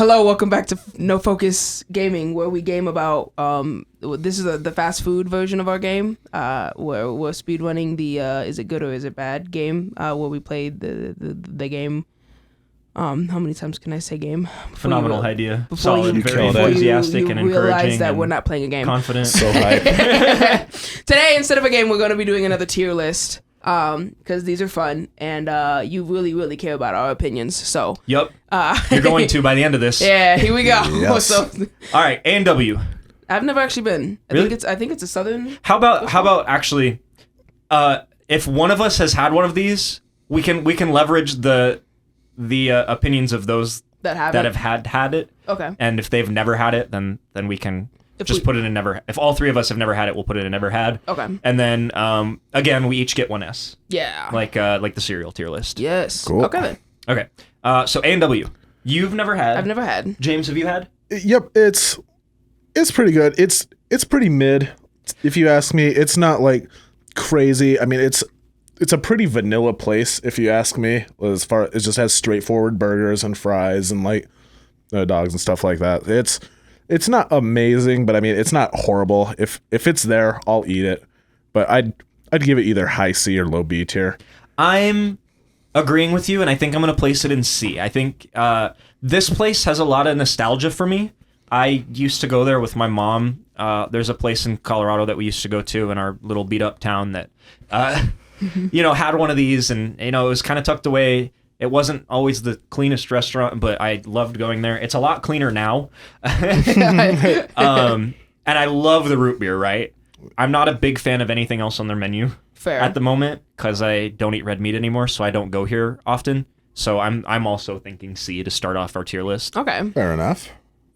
Hello, welcome back to NoFocus Gaming, where we game about, this is the fast food version of our game, where we're speedrunning the is it good or is it bad game, where we played the game. How many times can I say game? Phenomenal idea. Solid, very enthusiastic and encouraging. Realize that we're not playing a game. Confident. So hype. Today, instead of a game, we're going to be doing another tier list. Because these are fun, and you really care about our opinions. So yep, you're going to by the end of this. Yeah, here we go. Yes. So, all right, A&W. I've never actually been. Really? I think it's a southern. How about actually, if one of us has had one of these, we can leverage the opinions of those that have had it. Okay. And if they've never had it, then we can. Put it in never. If all three of us have never had it, we'll put it in never had. Okay. And then again, we each get one S. Yeah. Like the cereal tier list. Yes. Cool. Okay then. Okay. So A&W, you've never had. I've never had. James, have you had? Yep, it's pretty good. It's pretty mid, if you ask me. It's not like crazy. I mean, it's a pretty vanilla place, if you ask me. As far it just has straightforward burgers and fries and like dogs and stuff like that. It's not amazing, but I mean, it's not horrible. If it's there, I'll eat it. But I'd give it either high C or low B tier. I'm agreeing with you, and I think I'm going to place it in C. I think this place has a lot of nostalgia for me. I used to go there with my mom. There's a place in Colorado that we used to go to in our little beat-up town that, had one of these, and, it was kind of tucked away. It wasn't always the cleanest restaurant, but I loved going there. It's a lot cleaner now. And I love the root beer, right? I'm not a big fan of anything else on their menu at the moment because I don't eat red meat anymore, so I don't go here often. So I'm also thinking C to start off our tier list. Okay. Fair enough.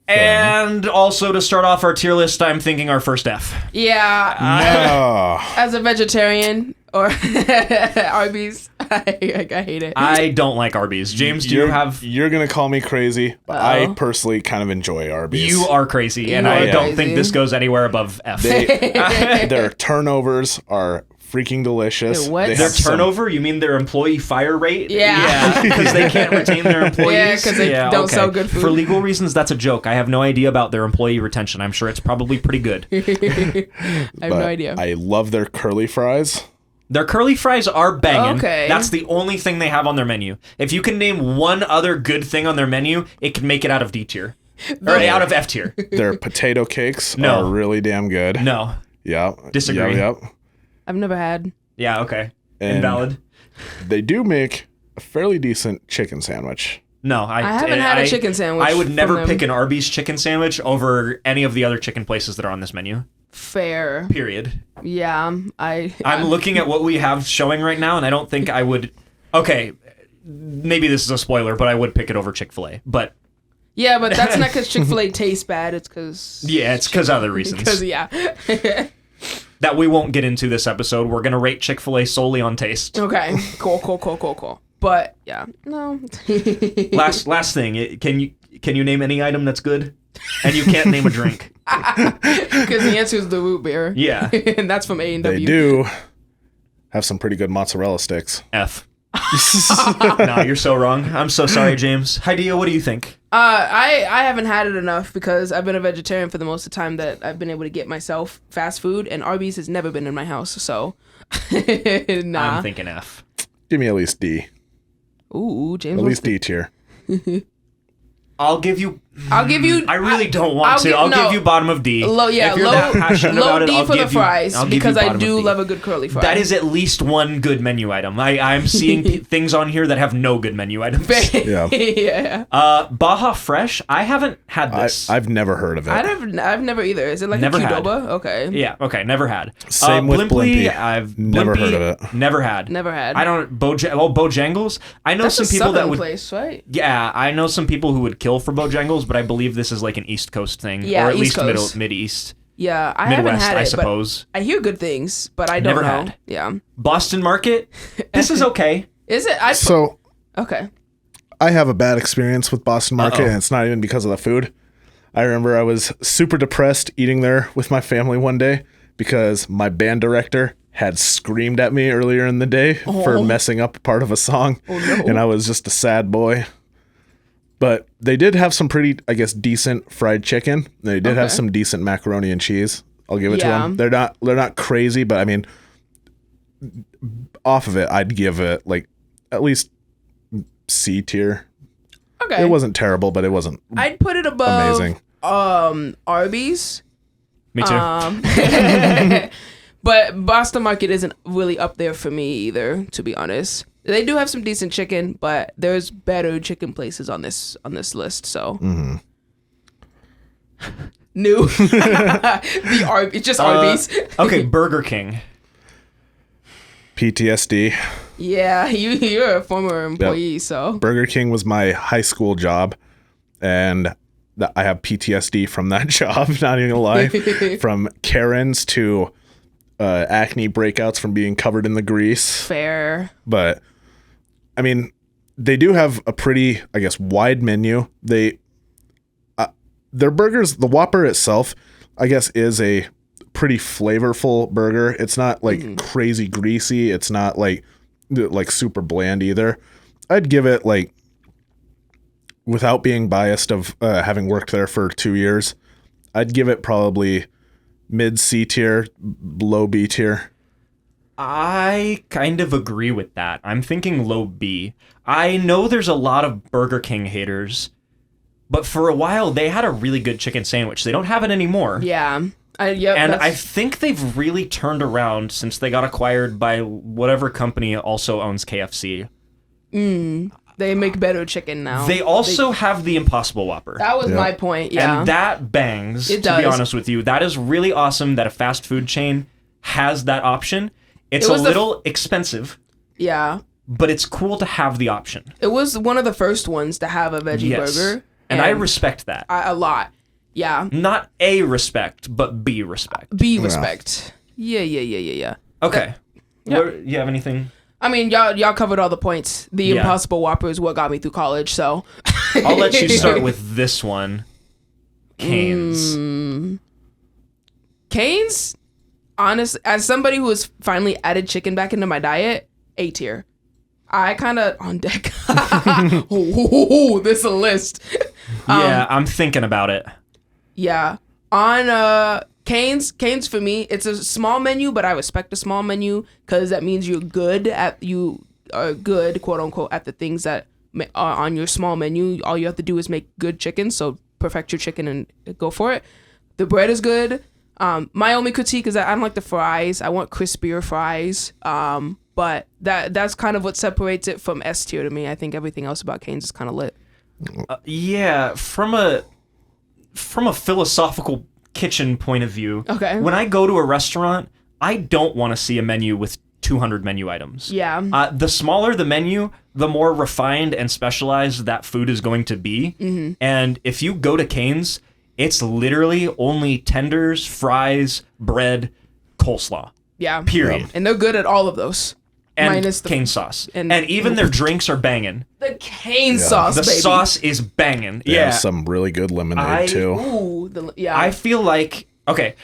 And also to start off our tier list, I'm thinking our first F. Yeah. As a vegetarian or Arby's, I hate it. I don't like Arby's. James, do you have... You're going to call me crazy, but I personally kind of enjoy Arby's. You are crazy, and I don't think this goes anywhere above F. Their turnovers are freaking delicious. What? Their turnover? You mean their employee fire rate? Yeah. Because they can't retain their employees? Yeah, because they don't sell good food. For legal reasons, that's a joke. I have no idea about their employee retention. I'm sure it's probably pretty good. I have no idea. I love their curly fries. Their curly fries are banging. Okay. That's the only thing they have on their menu. If you can name one other good thing on their menu, it can make it out of D tier. Or out of F tier. Their potato cakes are really damn good. No. Yeah. Disagree. Yep. I've never had. Yeah, okay. And invalid. They do make a fairly decent chicken sandwich. No, I haven't had a chicken sandwich. I would never pick an Arby's chicken sandwich over any of the other chicken places that are on this menu. Fair. Period. Yeah, I'm looking at what we have showing right now, and I don't think I would... Okay, maybe this is a spoiler, but I would pick it over Chick-fil-A, but... Yeah, but that's not because Chick-fil-A tastes bad, it's because... Yeah, it's because other reasons. That we won't get into this episode. We're going to rate Chick-fil-A solely on taste. Okay, cool. But, yeah, no. Last thing, can you name any item that's good? And you can't name a drink. Because the answer is the root beer. Yeah. And that's from A&W. They do have some pretty good mozzarella sticks. F. No, you're so wrong. I'm so sorry, James. Hydeia, what do you think? I haven't had it enough because I've been a vegetarian for the most of the time that I've been able to get myself fast food, and Arby's has never been in my house, so nah. I'm thinking F. Give me at least D. Ooh, James. At least D tier. I'll give you. I really don't want to. I'll give you bottom of D. Low, yeah, if you're that passionate about D it, for the fries because I do love a good curly fry. That is at least one good menu item. I'm seeing things on here that have no good menu items. Yeah. Baja Fresh. I haven't had this. I've never heard of it. I've never either. Is it like never a Qdoba? Had. Okay. Yeah. Okay. Never had. Same with Blimpie. I've never heard of it. Never had. Never had. I don't. Bojangles. I know That's some people that would. Place, right? Yeah, I know some people who would kill for Bojangles, but I believe this is like an East Coast thing, yeah, or at East least Coast. Mid-East. Yeah, I Midwest, haven't had it, I suppose. But I hear good things, but I don't Never know. had. Yeah. Boston Market. This is okay. Is it? Okay. I have a bad experience with Boston Market, and it's not even because of the food. I remember I was super depressed eating there with my family one day because my band director had screamed at me earlier in the day for messing up part of a song, and I was just a sad boy. But they did have some pretty, I guess, decent fried chicken. They did have Okay. some decent macaroni and cheese. I'll give it to Yeah. them. They're not crazy, but I mean, off of it, I'd give it like at least C tier. Okay. It wasn't terrible, but it wasn't I'd put it above amazing. Arby's. Me too. But Boston Market isn't really up there for me either, to be honest. They do have some decent chicken, but there's better chicken places on this list. So new the Arby, just Arby's. Okay, Burger King. PTSD. Yeah, you're a former employee, so Burger King was my high school job, and I have PTSD from that job. Not even gonna lie, from Karens to acne breakouts from being covered in the grease. fair. But I mean, they do have a pretty, I guess, wide menu. Their burgers, the Whopper itself, I guess, is a pretty flavorful burger. It's not like crazy greasy. It's not like super bland either. I'd give it, like, without being biased of having worked there for 2 years, I'd give it probably mid C tier, low B tier. I kind of agree with that. I'm thinking low B. I know there's a lot of Burger King haters, but for a while they had a really good chicken sandwich. They don't have it anymore. Yeah. Yep, And that's- I think they've really turned around since they got acquired by whatever company also owns KFC. they make better chicken now. They also have the Impossible Whopper. That was my point. Yeah. And that bangs, It to be does. honest with you. That is really awesome that a fast food chain has that option. It's It a was little expensive, yeah. but it's cool to have the option. It was one of the first ones to have a veggie burger. And I respect that. a lot. Yeah. Not A respect, but B respect. B respect. Yeah. Okay. Yeah. You have anything? I mean, y'all covered all the points. The Yeah. Impossible Whopper is what got me through college, so I'll let you start with this one. Canes. Cane's, honest, as somebody who has finally added chicken back into my diet, A tier. I kind of on deck. Ooh, this a list. Yeah, I'm thinking about it. Yeah. On Cane's for me, it's a small menu, but I respect a small menu because that means you are good, quote unquote, at the things that are on your small menu. All you have to do is make good chicken, so perfect your chicken and go for it. The bread is good. My only critique is that I don't like the fries. I want crispier fries. But that's kind of what separates it from S tier to me. I think everything else about Cane's is kind of lit. Yeah, from a philosophical kitchen point of view, Okay. when I go to a restaurant, I don't want to see a menu with 200 menu items. Yeah. The smaller the menu, the more refined and specialized that food is going to be. Mm-hmm. And if you go to Cane's, it's literally only tenders, fries, bread, coleslaw. Yeah. Period. And they're good at all of those. And minus the cane sauce. and- And even their drinks are banging. The cane sauce, The baby. sauce is banging. They Yeah. have some really good lemonade I- too. Ooh, yeah. I feel like, okay,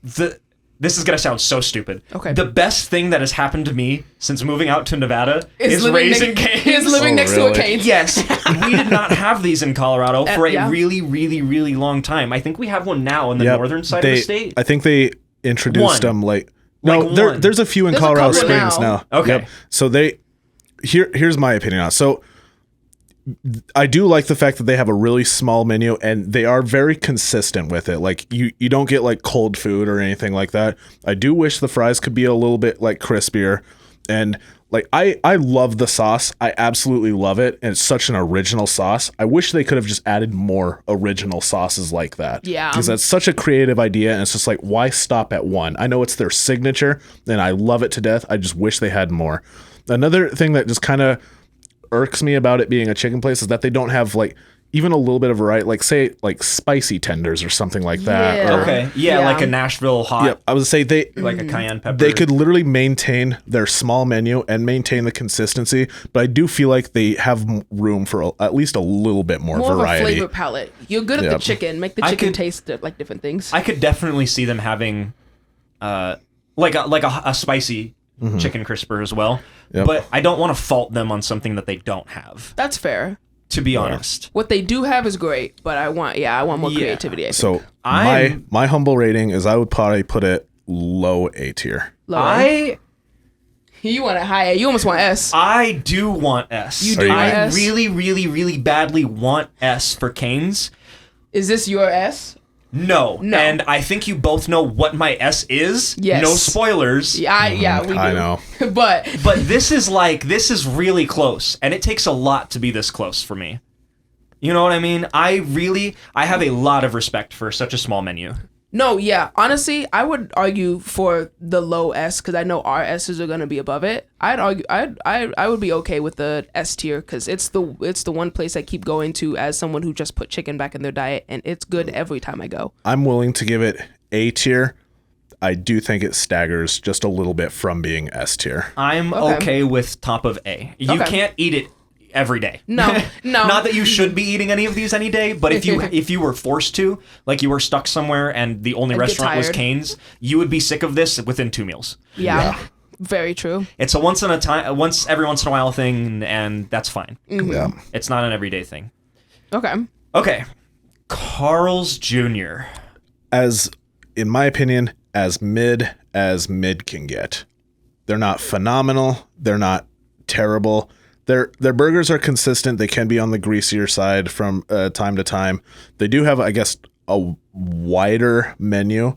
this is going to sound so stupid. Okay. The best thing that has happened to me since moving out to Nevada is living Raising next- Cane's. is living Oh, next really? to a cane. Yes, we did not have these in Colorado for a yeah. really, really, really long time. I think we have one now on the northern side of the state. I think they introduced One. them like Like no, one. there's a few in There's a Colorado couple Springs now. now. Okay. So here's my opinion on it. So I do like the fact that they have a really small menu and they are very consistent with it. Like you don't get like cold food or anything like that. I do wish the fries could be a little bit like crispier, and like I love the sauce. I absolutely love it, and it's such an original sauce. I wish they could have just added more original sauces like that. Yeah. Because that's such a creative idea, and it's just like, why stop at one? I know it's their signature and I love it to death. I just wish they had more. Another thing that just kind of irks me about it being a chicken place is that they don't have like even a little bit of variety, like say like spicy tenders or something like that. Yeah. Or, Okay, yeah, Yeah. like a Nashville hot, yeah, I would say like a cayenne pepper. they could literally maintain their small menu and maintain the consistency, but I do feel like they have room for at least a little bit more More variety. of a flavor palette. You're good at the Yep. chicken. Make the I chicken could- taste like different things. I could definitely see them having, like a spicy chicken crisper as well. Yep. But I don't want to fault them on something that they don't have. That's fair. to be honest. What they do have is great, but I want more creativity. I think. So my humble rating is I would probably put it low A tier. You want a high A. You almost want S. I do want S. You do want I S? really, really, really badly want S for Canes. Is this your S? No. And I think you both know what my S is. Yes. No spoilers. We do. I know. but this is really close, and it takes a lot to be this close for me. You know what I mean? I have a lot of respect for such a small menu. no, yeah. Honestly, I would argue for the low S because I know our S's are gonna be above it. I would be okay with the S tier because it's the one place I keep going to as someone who just put chicken back in their diet, and it's good every time I go. I'm willing to give it A tier. I do think it staggers just a little bit from being S tier. I'm okay with top of A. You can't eat it every day. No. Not that you should be eating any of these any day, but if you were forced to, like you were stuck somewhere and the only restaurant was Cane's, you would be sick of this within 2 meals. Yeah. Very true. It's a once every once in a while thing, and that's fine. Mm-hmm. Yeah. It's not an everyday thing. Okay. Carl's Jr. As in my opinion, as mid can get. They're not phenomenal. They're not terrible. Their burgers are consistent. They can be on the greasier side from time to time. They do have, I guess, a wider menu.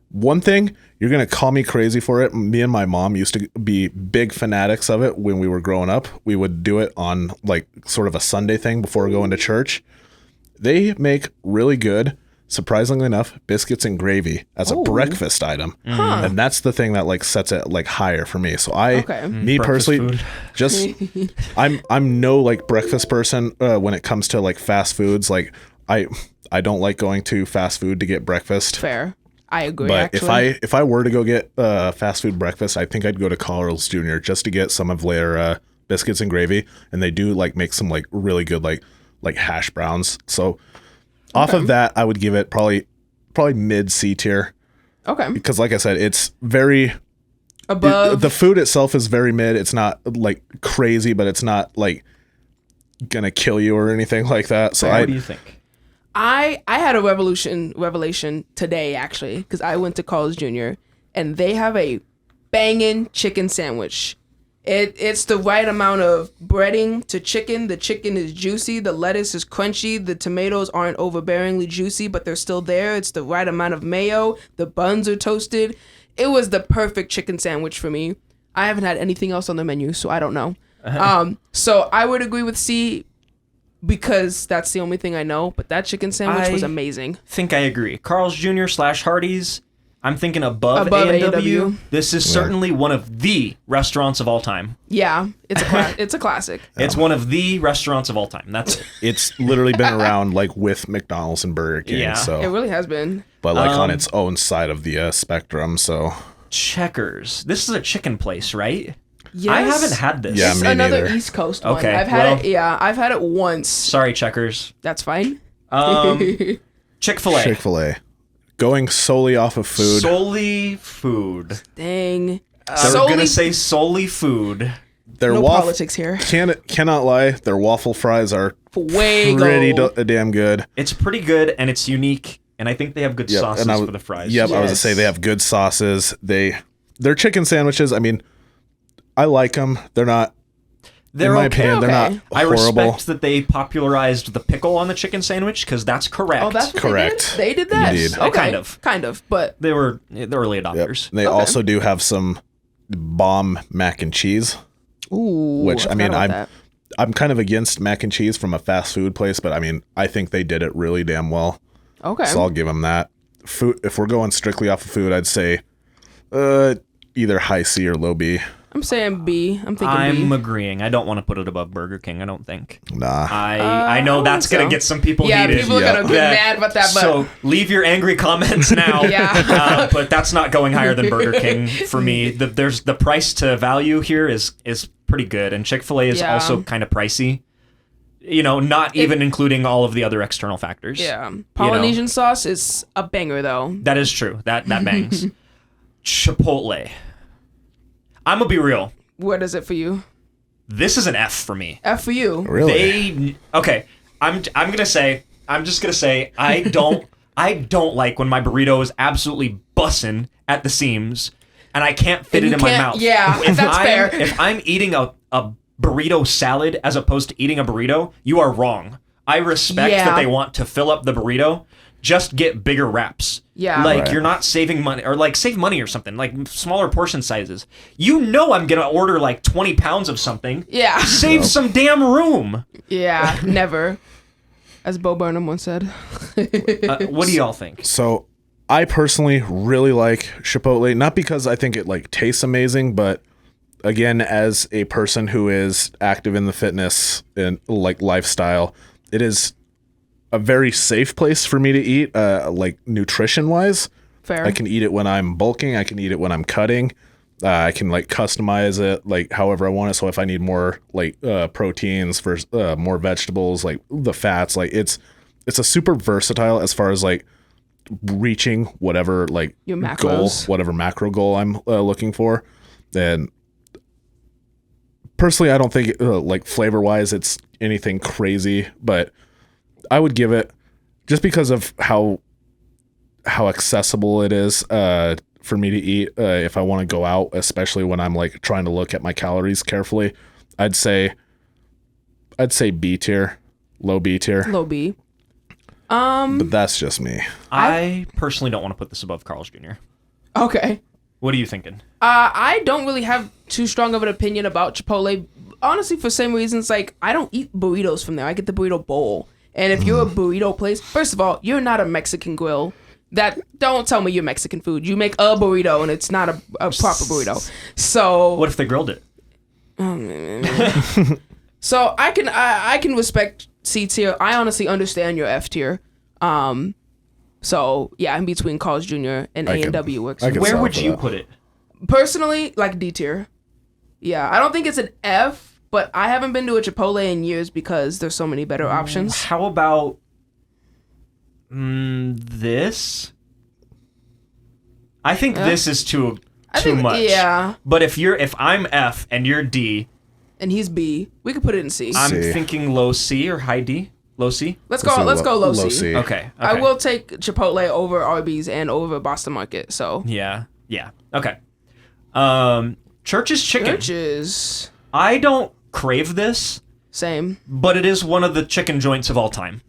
One thing, you're going to call me crazy for it. Me and my mom used to be big fanatics of it when we were growing up. We would do it on like sort of a Sunday thing before going to church. They make really good, surprisingly enough, biscuits and gravy as a breakfast item. And that's the thing that like sets it like higher for me. So me personally, just I'm no like breakfast person when it comes to like fast foods. Like I don't like going to fast food to get breakfast. Fair. I agree. But actually. if I were to go get fast food breakfast, I think I'd go to Carl's Jr. just to get some of their biscuits and gravy. And they do like make some like really good like hash browns. So off of that, I would give it probably mid C tier. Okay. Because like I said, it's very above. The food itself is very mid. It's not like crazy, but it's not like gonna kill you or anything like that. So what do you think? I had a revelation today actually because I went to Carl's Jr. and they have a banging chicken sandwich. It's the right amount of breading to chicken. The chicken is juicy. The lettuce is crunchy. The tomatoes aren't overbearingly juicy, but they're still there. It's the right amount of mayo. The buns are toasted. It was the perfect chicken sandwich for me. I haven't had anything else on the menu, so I don't know. So I would agree with C because that's the only thing I know. But that chicken sandwich was amazing. Think I agree. Carl's Jr. / Hardee's. I'm thinking above A&W. This is certainly one of the restaurants of all time. Yeah, it's a classic. It's one of the restaurants of all time. That's it. It's literally been around like with McDonald's and Burger King. Yeah. So It really has been. but like on its own side of the spectrum. So Checkers. This is a chicken place, right? Yes. I haven't had this. Yeah, It's me another neither. East Coast one. Okay, I've had it once. Sorry, Checkers. That's fine. Chick-fil-A. Chick-fil-A. Going solely off of food. Solely food. Dang. I'm going to say solely food. Their No politics here. Cannot lie. Their waffle fries are Fuego. pretty damn good. It's pretty good, and it's unique, and I think they have good sauces for the fries. Yep, I was going to say they have good sauces. Their chicken sandwiches, I mean, I like them. They're not, in my opinion, they're not I horrible. respect that they popularized the pickle on the chicken sandwich, because that's correct. Oh, that's what Correct. They did that? Indeed. Okay. Kind of, but They were the early Yep. adopters. They also do have some bomb mac and cheese. ooh, Which, I mean, forgot about I'm kind of against mac and cheese from a fast food place, but I mean, I think they did it really damn well. that. Okay. So I'll give them that. Food. If we're going strictly off of food, I'd say either high C or low B. I'm saying B. I'm thinking I'm B. agreeing. I don't want to put it above Burger King. I don't think. Nah. I know that's so. going to get some people Yeah, heated. people are gonna get mad about that. But So leave your angry comments now. Yeah. But that's not going higher than Burger King for me. There's the price to value here is pretty good, and Chick-fil-A is also kind of pricey. You know, not even including all of the other external factors. yeah, Polynesian sauce is a banger though. That is true. That bangs. Chipotle. I'm gonna be real. What is it for you? This is an F for me. F for you. Really? Okay. I'm just gonna say I don't like when my burrito is absolutely bussin' at the seams and I can't fit it in my mouth. Yeah, that's fair. If I'm eating a burrito salad as opposed to eating a burrito, you are wrong. I respect that they want to fill up the burrito. Just get bigger wraps. Yeah. Like, you're not saving money, or like save money or something, like smaller portion sizes. You know I'm going to order like 20 pounds of something. Yeah. Save some damn room. Yeah, never. As Bo Burnham once said. What do y'all think? So I personally really like Chipotle, not because I think it like tastes amazing, but again, as a person who is active in the fitness and like lifestyle, it is a very safe place for me to eat, like nutrition wise. Fair. I can eat it when I'm bulking. I can eat it when I'm cutting. I can like customize it like however I want it. So if I need more like proteins for more vegetables, like the fats, like it's a super versatile as far as like reaching whatever like your goal, macros. whatever macro goal I'm looking for. And personally, I don't think like flavor wise it's anything crazy, but I would give it, just because of how accessible it is for me to eat if I want to go out, especially when I'm like trying to look at my calories carefully. I'd say B tier, low B tier. Low B. But that's just me. I personally don't want to put this above Carl's Jr. Okay. What are you thinking? I don't really have too strong of an opinion about Chipotle. Honestly, for same reasons, like I don't eat burritos from there. I get the burrito bowl. And if you're a burrito place, first of all, you're not a Mexican grill. Don't tell me you're Mexican food. You make a burrito and it's not a proper burrito. So What if they grilled it? So I can respect C tier. I honestly understand your F tier. So yeah, in between Carl's Jr. and A&W works. I could Where solve would for you that. put it? Personally, like D tier. Yeah, I don't think it's an F. But I haven't been to a Chipotle in years because there's so many better options. How about this? I think this is too much. Yeah. But if I'm F and you're D, And he's B, we could put it in C. I'm C. thinking low C or high D. Low C. Let's go low C. Okay. I will take Chipotle over Arby's and over Boston Market. So Yeah. Okay. Church's Chicken. Churches. I don't crave this, Same. but it is one of the chicken joints of all time.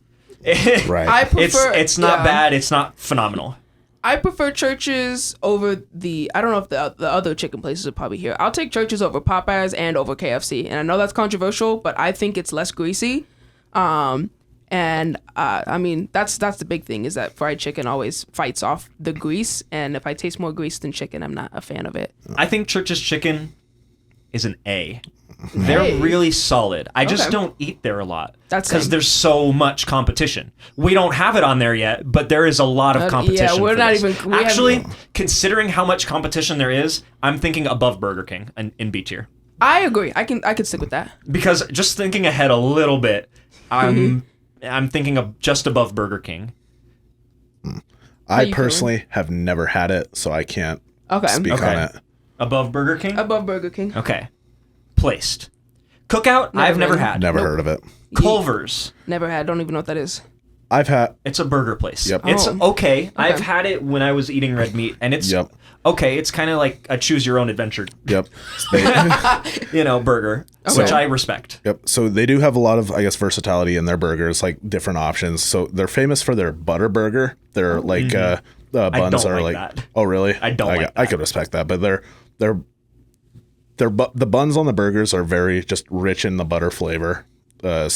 Right. I prefer. It's not bad. It's not phenomenal. I prefer Churches over the. I don't know if the other chicken places are probably here. I'll take Churches over Popeyes and over KFC. And I know that's controversial, but I think it's less greasy. I mean that's the big thing is that fried chicken always fights off the grease, and if I taste more grease than chicken, I'm not a fan of it. I think Church's Chicken is an A. They're really solid. I just don't eat there a lot. That's because same. there's so much competition. We don't have it on there yet, but there is a lot of competition. Yeah, we're for not this. even. Actually, considering how much competition there is, I'm thinking above Burger King in B tier. I agree. I can stick with that. Because just thinking ahead a little bit, I'm thinking of just above Burger King. I you personally have never had it, so I can't speak Okay. on it. Above Burger King? Above Burger King. Okay. Placed. Cookout, I've never really. had. Never heard of it. Culvers. Never had. Don't even know what that is. I've had. It's a burger place. Yep. It's Oh. okay. I've had it when I was eating red meat, and it's Yep. okay. It's kind of like a choose your own adventure, Yep. burger, which I respect. Yep. So they do have a lot of, I guess, versatility in their burgers, like different options. So they're famous for their butter burger. Their like buns don't are like like. that. Oh, really? I don't like I that. could respect that, but the buns on the burgers are very just rich in the butter flavor. I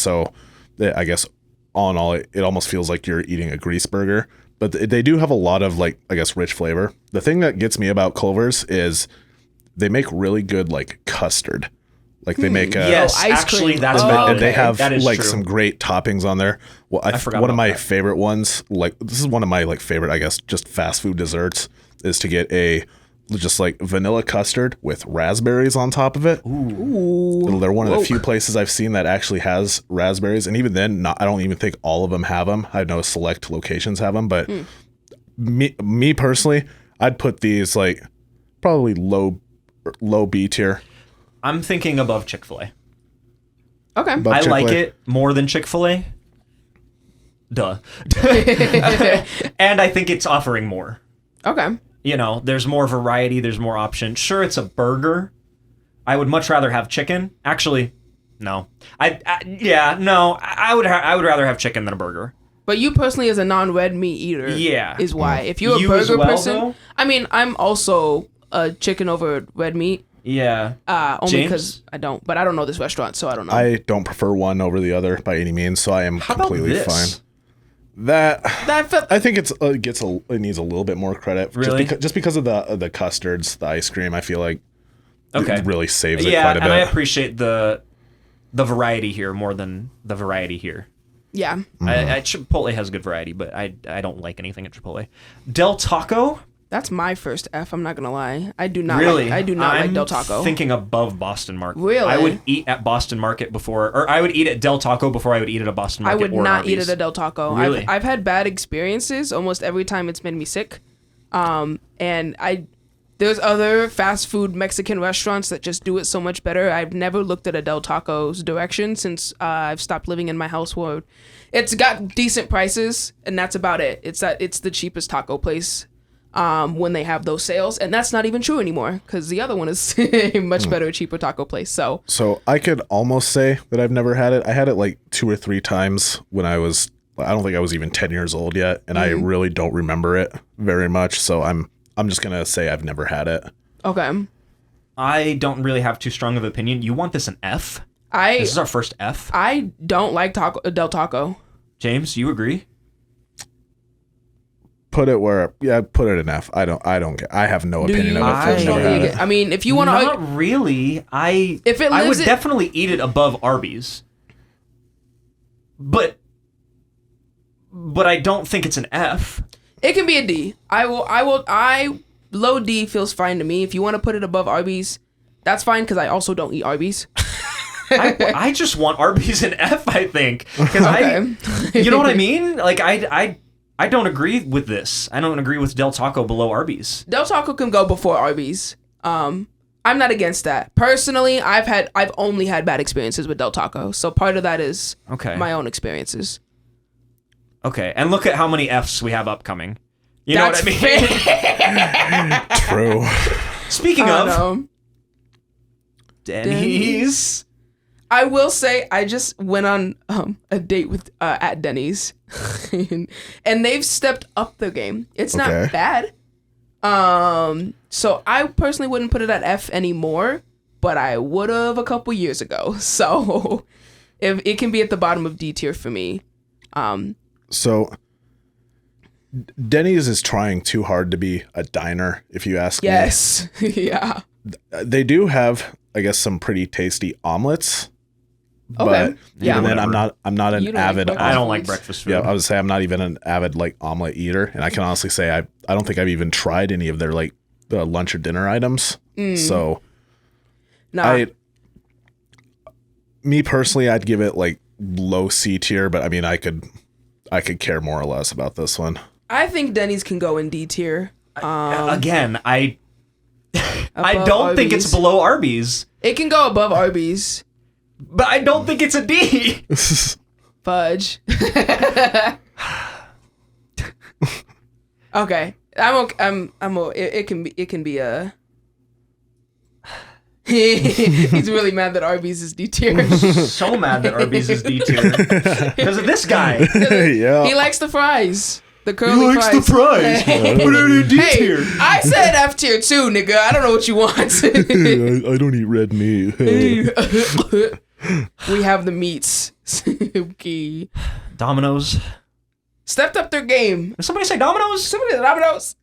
guess all in all, it almost feels like you're eating a grease burger. But they do have a lot of like, I guess, rich flavor. The thing that gets me about Culver's is they make really good like custard. Like they make Yes, ice actually, cream. that's and they have That is like true. some great toppings on there. Well, I forgot one of about my that. favorite ones, like this is one of my like favorite, I guess, just fast food desserts, is to get a just like vanilla custard with raspberries on top of it. Ooh. They're one of the few places I've seen that actually has raspberries, and even then, I don't even think all of them have them. I know select locations have them, but me personally, I'd put these like probably low B tier. I'm thinking above Chick-fil-A. Okay. above I like Chick-fil-A. it more than Chick-fil-A. Duh. And I think it's offering more. Okay. You know, there's more variety, there's more options. Sure, it's a burger. I would much rather have chicken. Actually, no. I would rather have chicken than a burger. But you personally, as a non-red meat eater, is why. If you're You a as burger well, person, though? I mean, I'm also a chicken over red meat. Yeah. Only James? because I don't. But I don't know this restaurant, so I don't know. I don't prefer one over the other by any means, so I am How about completely this? fine. That felt, I think it needs a little bit more credit. Really? Just because of the custards, the ice cream. I feel like Okay. it really saves it Yeah, quite a bit. and I appreciate the variety here more than the variety here. yeah. Chipotle has good variety, but I don't like anything at Chipotle. Del Taco? That's my first F. I'm not gonna lie. I do not. Really? I do not like I'm Del Taco. thinking above Boston Market. Really? I would eat at Boston Market or I would eat at Del Taco before I would eat at a Boston I Market. would or not eat Arby's. at a Del Taco. Really? I've had bad experiences almost every time. It's made me sick. And there's other fast food Mexican restaurants that just do it so much better. I've never looked at a Del Taco's direction since I've stopped living in my household. It's got decent prices, and that's about it. It's the cheapest taco place when they have those sales, and that's not even true anymore because the other one is a much better, cheaper taco place. So I could almost say that I've never had it. I had it like 2 or 3 times when I don't think I was even 10 years old yet, and I really don't remember it very much. So I'm just gonna say I've never had it. okay, I don't really have too strong of an opinion. You want this an F? This is our first F. I don't like Del Taco. James, you agree? Put it an F. I have no Do opinion you of it. I've feel never had it. I mean, if you want to, Not really. I would definitely eat it above Arby's. But I don't think it's an F. it can be a D. Low D feels fine to me. If you want to put it above Arby's, that's fine because I also don't eat Arby's. I just want Arby's an F, I think. Because Okay. you know what I mean? Like, I don't agree with this. I don't agree with Del Taco below Arby's. Del Taco can go before Arby's. I'm not against that. Personally, I've only had bad experiences with Del Taco, so part of that is my own experiences. Okay, and look at how many Fs we have upcoming. You know what I mean? True. Speaking of No. Denny's. I will say I just went on a date with at Denny's, and they've stepped up their game. It's not Okay. bad. So I personally wouldn't put it at F anymore, but I would have a couple years ago. So if it can be at the bottom of D tier for me. So Denny's is trying too hard to be a diner, if you ask me. Yes. Yeah. They do have, I guess, some pretty tasty omelets. Okay. But Yeah. even then, I'm whatever. not an You don't like avid. breakfast I don't like foods? breakfast food. Yeah, I would say I'm not even an avid like omelet eater, and I can honestly say I don't think I've even tried any of their like the lunch or dinner items. So Nah. me personally, I'd give it like low C tier, but I mean, I could care more or less about this one. I think Denny's can go in D tier. Again, I Above don't think Arby's. it's below Arby's, It can go above Arby's. but I don't think it's a D. Fudge. Okay. I'm okay. It can be a. He's really mad that Arby's is D tier. So mad that Arby's is D tier because of this guy. Yeah. He likes the fries. The curly fries. fries. Put it in D Hey, tier. I said F tier too, nigga. I don't know what you want. I don't eat red meat. We have the meats. Okay. Domino's. Stepped up their game. Did somebody say Domino's? Somebody at Domino's.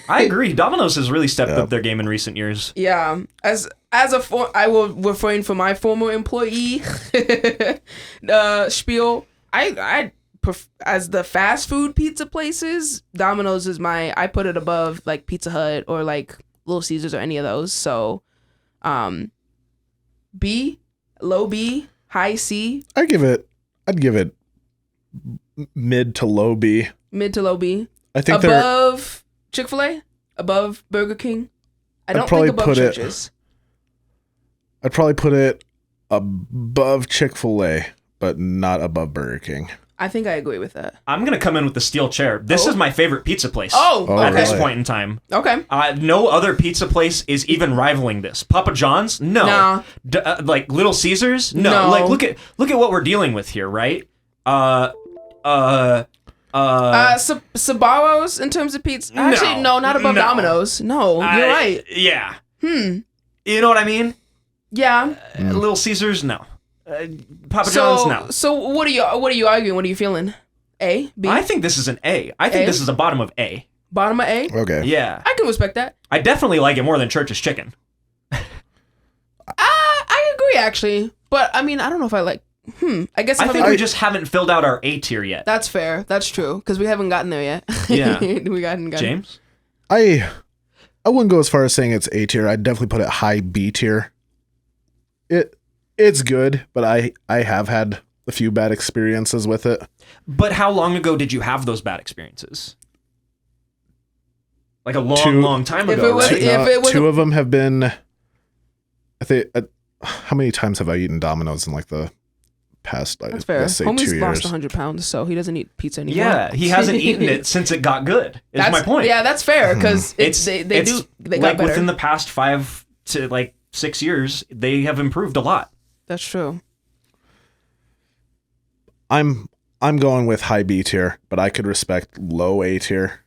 I agree. Domino's has really stepped up their game in recent years. Yeah, I will refrain from my former employee spiel. As the fast food pizza places, Domino's is I put it above like Pizza Hut or like Little Caesars or any of those. So, B, low B, high C, I'd give it mid to low B. mid to low B. I think Above Chick-fil-A, above Burger King. I don't probably think above put it- Church's. I'd probably put it above Chick-fil-A, but not above Burger King. I think I agree with that. I'm going to come in with the steel chair. This is my favorite pizza place Oh, at this really? point in time. Okay. No other pizza place is even rivaling this. Papa John's? No. Nah. Like Little Caesars? No. No. Like look at what we're dealing with here, right? Sabaros in terms of pizza. Actually, no, not above Domino's. No, you're right. Yeah. You know what I mean? Yeah. Little Caesars? No. Papa John's? No. So what are you arguing? What are you feeling? A, B? I think this is an A. I think this is a bottom of A. Bottom of A? Okay. Yeah. I can respect that. I definitely like it more than Church's Chicken. I agree, actually. But, I mean, I don't know if I like... I guess I think we just haven't filled out our A tier yet. That's fair. That's true. Because we haven't gotten there yet. Yeah. we haven't gotten James? I wouldn't go as far as saying it's A tier. I'd definitely put it high B tier. It's good, but I have had a few bad experiences with it. But how long ago did you have those bad experiences? Like a long time If ago, it was- right? if it was- Two of them have been. I think. How many times have I eaten Domino's in like the past? That's fair. Let's say Homie's 2 lost years. 100 pounds, so he doesn't eat pizza anymore. Yeah, he hasn't eaten it since it got good. Is my point. Yeah, that's fair because they it's got like better. within the past 5 to like 6 years, they have improved a lot. That's true. I'm going with high B tier, but I could respect low A tier.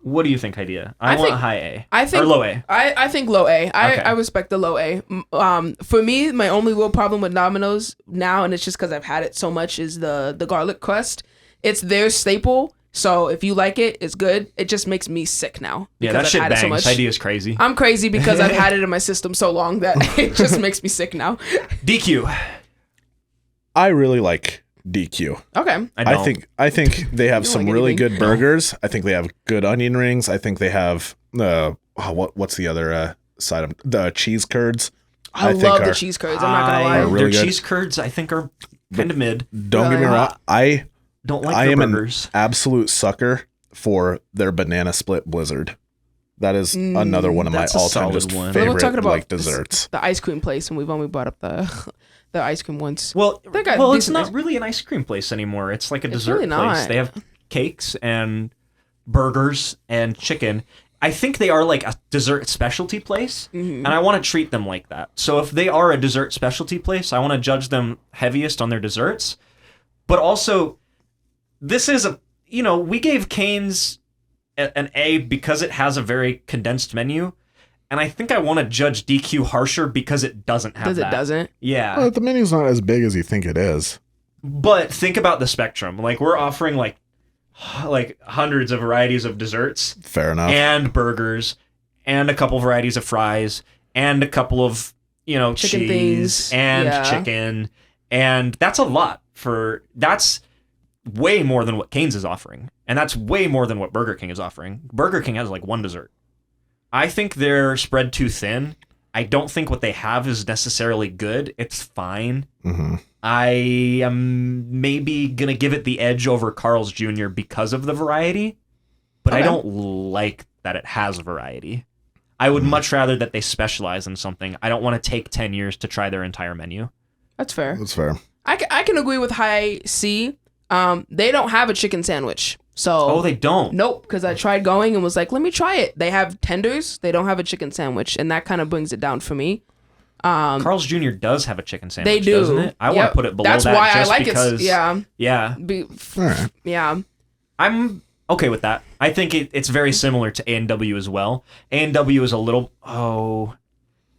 What do you think, Hydeia? I want high A. I think or low A. I think low A. Okay. I respect the low A. For me, my only real problem with Domino's now, and it's just because I've had it so much, is the garlic crust. It's their staple. So if you like it, it's good. It just makes me sick now. Yeah, because that shit I've had it bangs. so much. Hydeia is crazy. I'm crazy because I've had it in my system so long that it just makes me sick now. DQ. I really like DQ. Okay. I think they have You some like really anything? good burgers. I think they have good onion rings. I think they have what's the other side of the cheese curds? I think love the are- cheese curds. I'm not gonna Are lie. really Their good. cheese curds, I think, are kind of mid. Don't get me Really? wrong. I Don't like I their am an burgers. absolute sucker for their banana split blizzard. That is another one of my that's a all-time solid just one. favorite We're talking about like desserts. the ice cream place, and we've only brought up the ice cream once. Well, They got it's decent not ice- really an ice cream place anymore. It's like a dessert really place. not. They have cakes and burgers and chicken. I think they are like a dessert specialty place, and I want to treat them like that. So if they are a dessert specialty place, I want to judge them heaviest on their desserts. But also, this is we gave Cane's an A because it has a very condensed menu. And I think I want to judge DQ harsher because it doesn't have that. It doesn't? Yeah. Well, the menu's not as big as you think it is. But think about the spectrum. Like we're offering like hundreds of varieties of desserts Fair enough. and burgers and a couple varieties of fries and a couple of, Chicken cheese things. and Yeah. chicken. And that's a lot that's way more than what Cane's is offering. And that's way more than what Burger King is offering. Burger King has like one dessert. I think they're spread too thin. I don't think what they have is necessarily good. It's fine. Mm-hmm. I am maybe going to give it the edge over Carl's Jr. because of the variety, but I Okay. don't like that it has variety. I would much rather that they specialize in something. I don't want to take 10 years to try their entire menu. That's fair. That's fair. I can agree with high C. They don't have a chicken sandwich. So Oh, they don't? Nope, because I tried going and was like, let me try it. They have tenders. They don't have a chicken sandwich, and that kind of brings it down for me. Carl's Jr. does have a chicken sandwich, They do. doesn't it? I want Yep. to put it below That's that why just I like because... it. Yeah. Yeah. All right. Yeah. I'm okay with that. I think it's very similar to A&W as well. A&W is a little...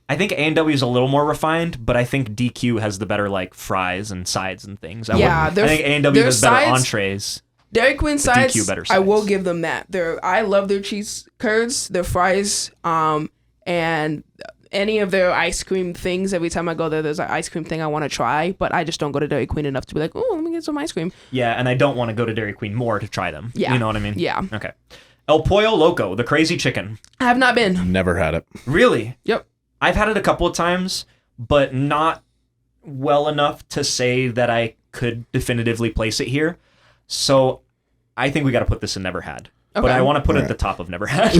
I think A&W is a little more refined, but I think DQ has the better like fries and sides and things. I think A&W has better entrees. Dairy Queen DQ sides, better I will sides. give them that. I love their cheese curds, their fries, and any of their ice cream things. Every time I go there, there's an ice cream thing I want to try, but I just don't go to Dairy Queen enough to be like, oh, let me get some ice cream. Yeah, and I don't want to go to Dairy Queen more to try them. Yeah. You know what I mean? Yeah. Okay. El Pollo Loco, the crazy chicken. I have not been. Never had it. Really? Yep. I've had it a couple of times, but not well enough to say that I could definitively place it here. So I think we got to put this in Never Had. But Okay. I want to put it at the top of Never Had.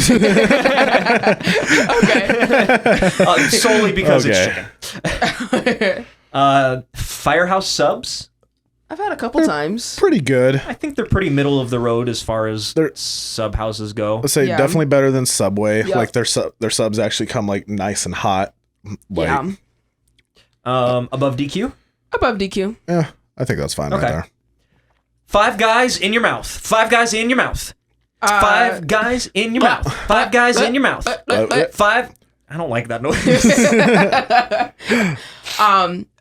Okay. Solely because Okay. it's chicken. Firehouse subs. I've had a couple times. Pretty good. I think they're pretty middle of the road as far as sub houses go. Let's say Yeah. definitely better than Subway. Yep. Like their subs actually come like nice and hot. Like, Yeah. Above DQ. Above DQ. yeah, I think that's fine Okay. right there. Five guys in your mouth. Five guys in your mouth. Five guys in your mouth. Five guys in your mouth. Five. I don't like that noise.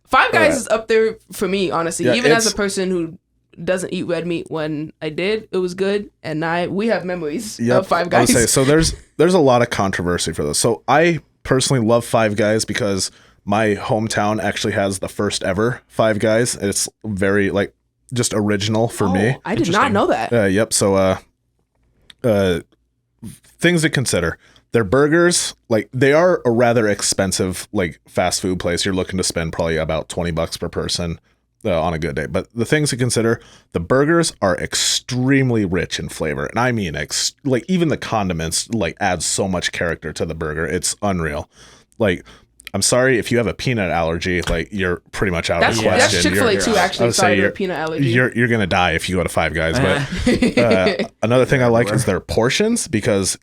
Five Guys is up there for me, honestly. Yeah, Even as it's- a person who doesn't eat red meat, when I did, it was good, and we have memories of Five I would Guys. say, so there's a lot of controversy for this. So I personally love Five Guys because my hometown actually has the first ever Five Guys. It's very like just original for me. I did not know that. Yep. So things to consider. Their burgers, like they are a rather expensive like fast food place. You're looking to spend probably about $20 per person on a good day. But the things to consider, the burgers are extremely rich in flavor. And I mean, like even the condiments like add so much character to the burger. It's unreal. Like, I'm sorry if you have a peanut allergy, like you're pretty much out of the question. That's Chick-fil-A You're- too, I actually. would say Sorry to you're- a peanut allergy. You're gonna die if you go to Five Guys. But another thing I like is their portions, because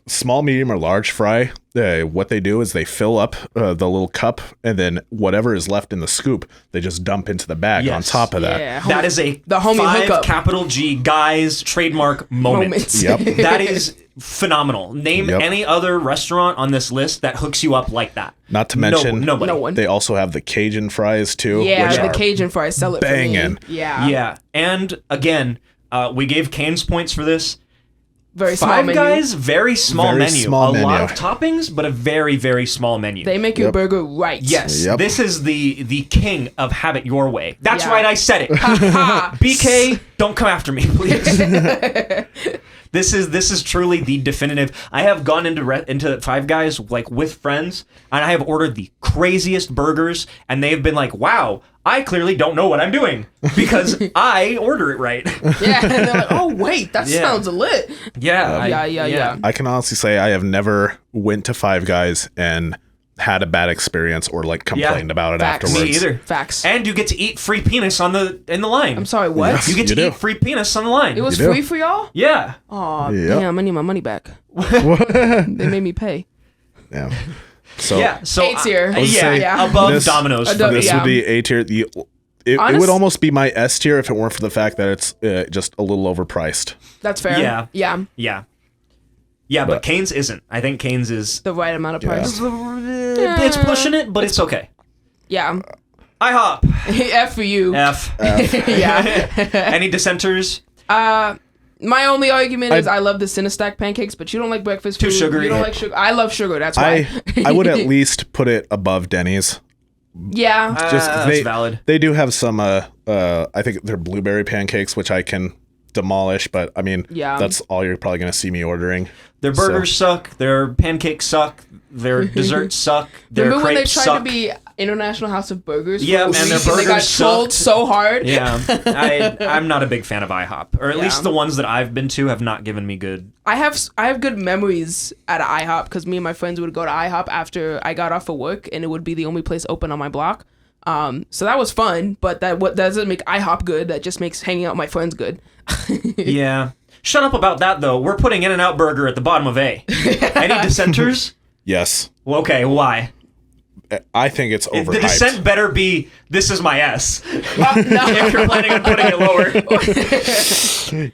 small, medium, or large fry. What they do is they fill up the little cup, and then whatever is left in the scoop, they just dump into the bag on Yes. top of that. Yeah. That is the homie five hookup. capital G guys trademark moment. Moments. Yep. That is phenomenal. Name Yep. any other restaurant on this list that hooks you up like that. Not to mention, nobody. No one. they also have the Cajun fries too. Yeah, which the are Cajun fries sell it banging. for me. Yeah. Yeah, and again, we gave Cane's points for this. Very small Five menu. Guys, very small Very menu. small a lot menu. of toppings, but a very, very small menu. They make your burger right. Yes, Yep. this is the king of have it your way. That's Yeah. right, I said it. BK, don't come after me, please. This is truly the definitive. I have gone into Five Guys like with friends, and I have ordered the craziest burgers, and they've been like, "Wow, I clearly don't know what I'm doing because I order it right." Yeah. And they're like, oh, wait, that Yeah. sounds lit. Yeah, I can honestly say I have never went to Five Guys and had a bad experience or like complained about it Facts. afterwards. Me either. Facts. And you get to eat free penis in the line. I'm sorry, what? You get to You do. eat free penis on the line. It was You do. free for y'all? Yeah. Oh, Yep. damn, I need my money back. They made me pay. Yeah. So Yeah. So A tier. I would yeah, say above this- Domino's. for Above- me. this yeah. would be A tier. It would almost be my S tier if it weren't for the fact that it's just a little overpriced. That's fair. Yeah. Yeah. Yeah. Yeah, but Cane's isn't. I think Cane's is The right amount of price. it's pushing it, but it's okay. Yeah. IHOP. F for you. F. Yeah. Any dissenters? My only argument is I love the Cinestack pancakes, but you don't like breakfast food. Too sugary. You don't like sugar. I love sugar. That's why. I would at least put it above Denny's. Yeah. Just That's valid. They do have some I think they're blueberry pancakes, which I can demolish, but I mean, Yeah. that's all you're probably going to see me ordering. Their burgers suck. Their pancakes suck. Their desserts suck. Their Remember when they crepes tried suck. to be International House of Burgers? for Yeah, a and their week, they got burgers trolled sucked. so hard. Yeah, I'm not a big fan of IHOP, or at least the ones that I've been to have not given me good. I have good memories at IHOP because me and my friends would go to IHOP after I got off of work, and it would be the only place open on my block. So that was fun, but that doesn't make IHOP good. That just makes hanging out with my friends good. Yeah. Shut up about that, though. We're putting In-N-Out Burger at the bottom of A. Any dissenters? Yes. Well, okay, why? I think it's overhyped. The dissent better be, this is my S. No. If you're planning on putting it lower.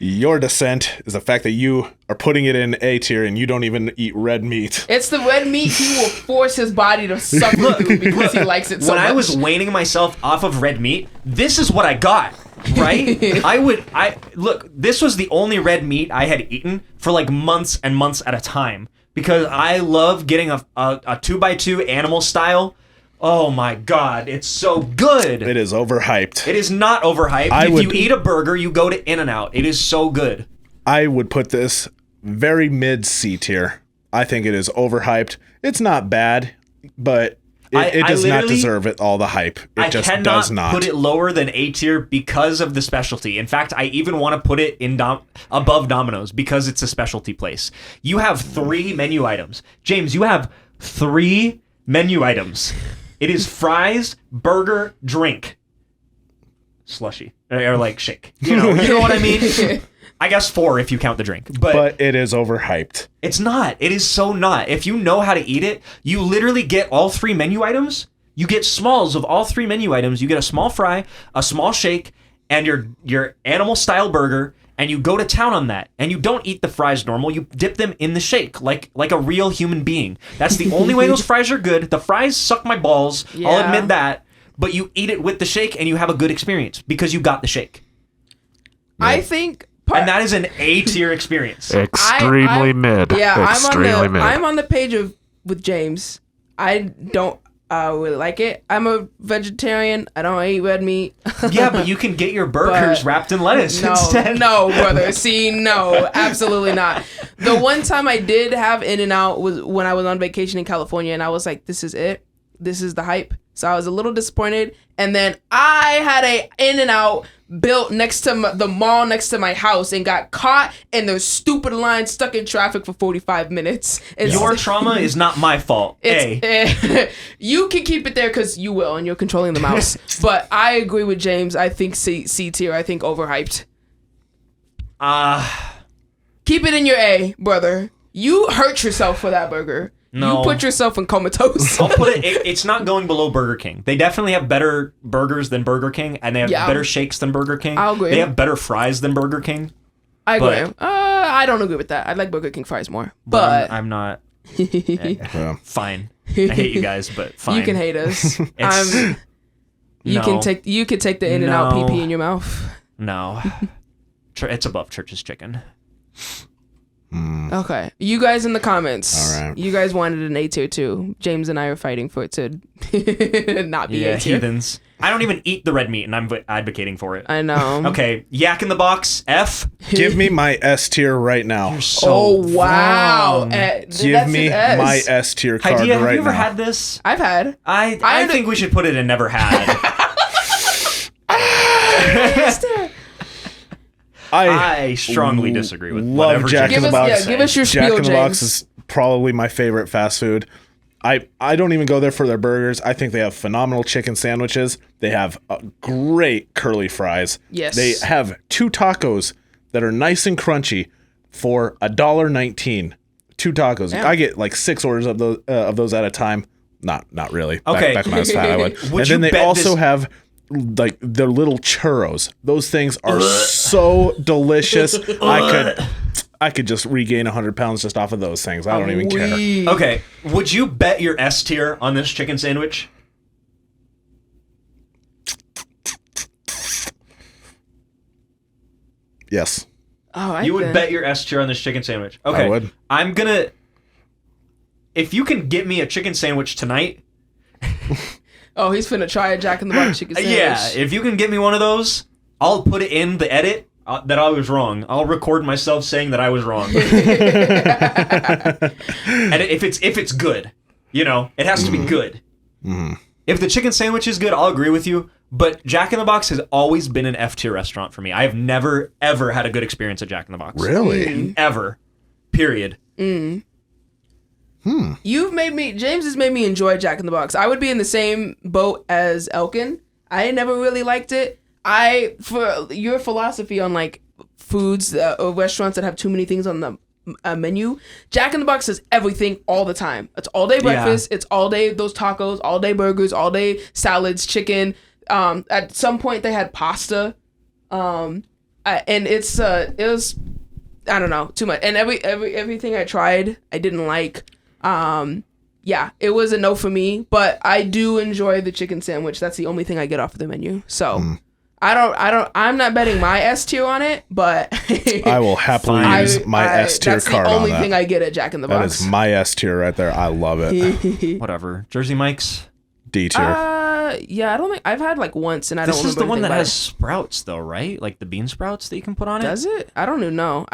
Your dissent is the fact that you are putting it in A tier and you don't even eat red meat. It's the red meat he will force his body to suffer through because he likes it so When much. I was weaning myself off of red meat, this is what I got, right? Look, this was the only red meat I had eaten for like months and months at a time because I love getting a 2x2 animal style. Oh my God, it's so good. It is overhyped. It is not overhyped. If you eat a burger, you go to In-N-Out. It is so good. I would put this very mid C tier. I think it is overhyped. It's not bad, but it does not deserve all the hype. It just does not. Put it lower than A tier because of the specialty. In fact, I even want to put it in above Domino's because it's a specialty place. You have 3 menu items. James, you have 3 menu items It is fries, burger, drink, slushy, or like shake. You know what I mean? I guess 4 if you count the drink. But it is overhyped. It's not. It is so not. If you know how to eat it, you literally get all 3 menu items. You get smalls of all 3 menu items. You get a small fry, a small shake, and your animal-style burger, and you go to town on that. And you don't eat the fries normal. You dip them in the shake like a real human being. That's the only way those fries are good. The fries suck my balls. Yeah. I'll admit that. But you eat it with the shake, and you have a good experience because you got the shake. Yeah. I think... And that is an A-tier experience. Extremely mid. Yeah, Extremely mid. I'm on the page with James. I don't really like it. I'm a vegetarian. I don't eat red meat. Yeah, but you can get your burgers wrapped in lettuce instead. No, brother. See, no, absolutely not. The one time I did have In-N-Out was when I was on vacation in California, and I was like, this is it. This is the hype. So I was a little disappointed. And then I had a In-N-Out built next to the mall next to my house and got caught in the stupid line, stuck in traffic for 45 minutes. Your trauma is not my fault. You can keep it there because you will, and you're controlling the mouse. But I agree with James. I think C tier. I think overhyped. Keep it in your A, brother. You hurt yourself for that burger. No. You put yourself in comatose. I'll put it's not going below Burger King. They definitely have better burgers than Burger King, and they have better shakes than Burger King. I'll agree. They have better fries than Burger King. I agree. I don't agree with that. I like Burger King fries more. But I'm not. Fine. I hate you guys, but fine. You can hate us. You can take the In-N-Out PP in your mouth. No. It's above Church's Chicken. Okay, you guys in the comments. All right. You guys wanted an A tier too. James and I are fighting for it to not be A tier. Heathens. I don't even eat the red meat, and I'm advocating for it. I know. Okay, Yak in the Box, F. Give me my S tier right now. You're so wow. Give me my S tier card right now. Have you ever had this? I've had. I think we should put it in never had. I strongly disagree with love Jack in the Box. Give us your spiel, Jack in the James. Box is probably my favorite fast food. I don't even go there for their burgers. I think they have phenomenal chicken sandwiches. They have great curly fries. Yes. They have 2 tacos that are nice and crunchy for $1.19. 2 tacos. Damn. I get like 6 orders of those at a time. Not really. Okay. Back when I was fat, I would. And then they also have like their little churros. Those things are so delicious. I could just regain 100 pounds just off of those things. I don't even care. Okay, would you bet your S tier on this chicken sandwich? Yes. Oh, you would bet your S tier on this chicken sandwich. Okay, I would. I'm gonna. If you can get me a chicken sandwich tonight. Oh, he's finna try a Jack in the Box chicken sandwich. Yeah, if you can get me one of those, I'll put it in the edit that I was wrong. I'll record myself saying that I was wrong. And if it's good, it has to be good. Mm-hmm. If the chicken sandwich is good, I'll agree with you. But Jack in the Box has always been an F tier restaurant for me. I have never ever had a good experience at Jack in the Box. Really? Ever. Period. James has made me enjoy Jack in the Box. I would be in the same boat as Elken. I never really liked it. For your philosophy on like foods or restaurants that have too many things on the menu, Jack in the Box has everything all the time. It's all day breakfast. Yeah. It's all day those tacos, all day burgers, all day salads, chicken. At some point they had pasta, and it was I don't know, too much. And everything I tried I didn't like. It was a no for me, but I do enjoy the chicken sandwich. That's the only thing I get off of the menu. So I'm not betting my S tier on it, but I will happily use my S tier card on that. That's the only thing I get at Jack in the Box. That is my S tier right there. I love it. Whatever. Jersey Mike's D tier. Yeah, I don't think I've had like once, and I don't remember. This is the one that has sprouts, though, right? Like the bean sprouts that you can put on it. Does it? I don't even know.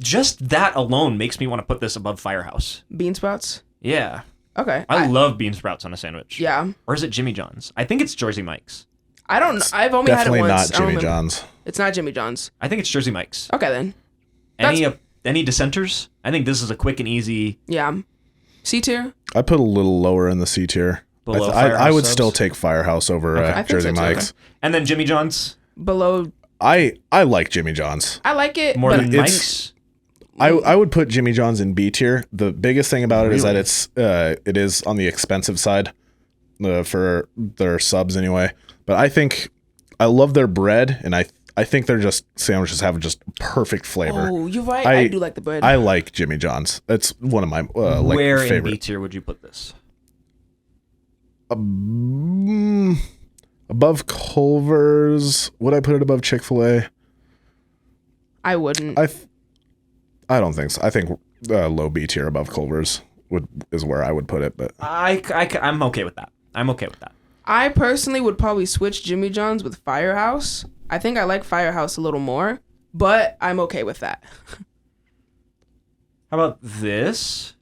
Just that alone makes me want to put this above Firehouse. Bean sprouts. Yeah. Okay. I love bean sprouts on a sandwich. Yeah. Or is it Jimmy John's? I think it's Jersey Mike's. I don't know. I've only had it once. Definitely not Jimmy John's. It's not Jimmy John's. I think it's Jersey Mike's. Okay then. Any dissenters? I think this is a quick and easy. Yeah. C tier. I put a little lower in the C tier. Below I would Firehouse still subs? take Firehouse over I think Jersey so, too. Mike's. And then Jimmy John's Below, I like Jimmy John's. I like it. more but than Mike's. I would put Jimmy John's in B tier. The biggest thing about it is that Really? it is on the expensive side for their subs anyway. But I think I love their bread, and I think their just sandwiches have just perfect flavor. Oh, you're right. I do like the bread. I like Jimmy John's. It's one of my Where in favorite. B tier would you put this? Above Culvers, would I put it above Chick-fil-A? I wouldn't. I don't think so. I think low B tier above Culvers is where I would put it. But I'm okay with that. I'm okay with that. I personally would probably switch Jimmy John's with Firehouse. I think I like Firehouse a little more, but I'm okay with that. How about this?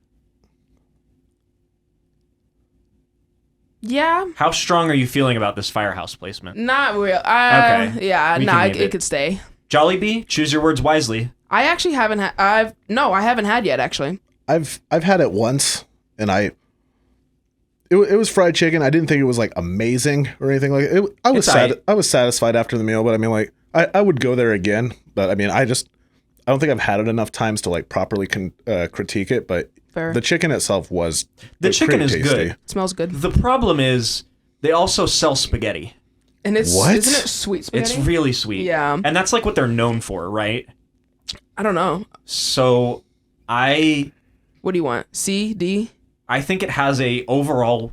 Yeah, How strong are you feeling about this Firehouse placement? not real. Okay. Yeah, We nah, can leave it it. could stay. Jollibee, choose your words wisely. I actually haven't had. I haven't had yet actually. I've had it once, and it was fried chicken. I didn't think it was like amazing or anything like it. I was It's aight. I was satisfied after the meal, but I mean, like I would go there again. But I mean, I don't think I've had it enough times to like properly critique it. But Fair. the chicken itself was The chicken pretty is tasty. good. It smells good, The problem is they also sell spaghetti. and it's What? isn't it sweet spaghetti? It's really sweet. Yeah. And that's like what they're known for, right? I don't know. So I What do you want? C, D? think it has a overall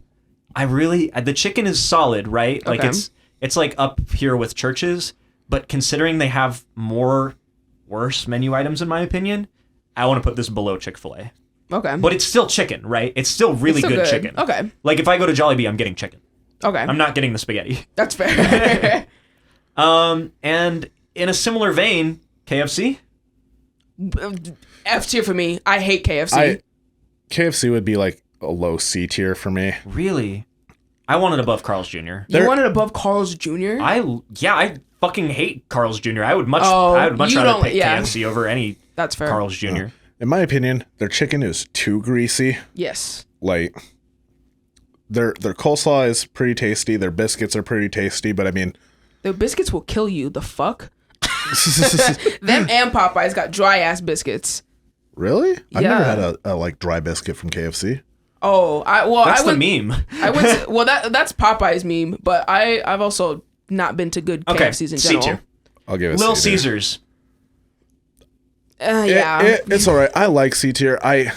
the chicken is solid, right? Like Okay. it's like up here with Church's, but considering they have worse menu items in my opinion, I want to put this below Chick-fil-A. Okay. But it's still chicken, right? It's still really It's still good good. chicken. Okay. Like if I go to Jollibee, I'm getting chicken. Okay. I'm not getting the spaghetti. That's fair. And in a similar vein, KFC? F tier for me. I hate KFC. KFC would be like a low C tier for me. Really? I want it above Carl's Jr. You want it above Carl's Jr.? I fucking hate Carl's Jr. I would much Oh, rather don't- pick yeah. KFC over any That's fair. Carl's Jr. In my opinion, their chicken is too greasy. Yes. Like their coleslaw is pretty tasty. Their biscuits are pretty tasty, but I mean, The biscuits will kill you. The fuck? Them and Popeyes got dry ass biscuits. really? I've Yeah. never had a like dry biscuit from KFC. Oh, That's I went. the meme. I went. Well, that's Popeyes meme, but I've also not been to good Okay, KFCs in C general. tier. I'll give it Little C tier. Caesars. Yeah. It's all right. I like C tier. I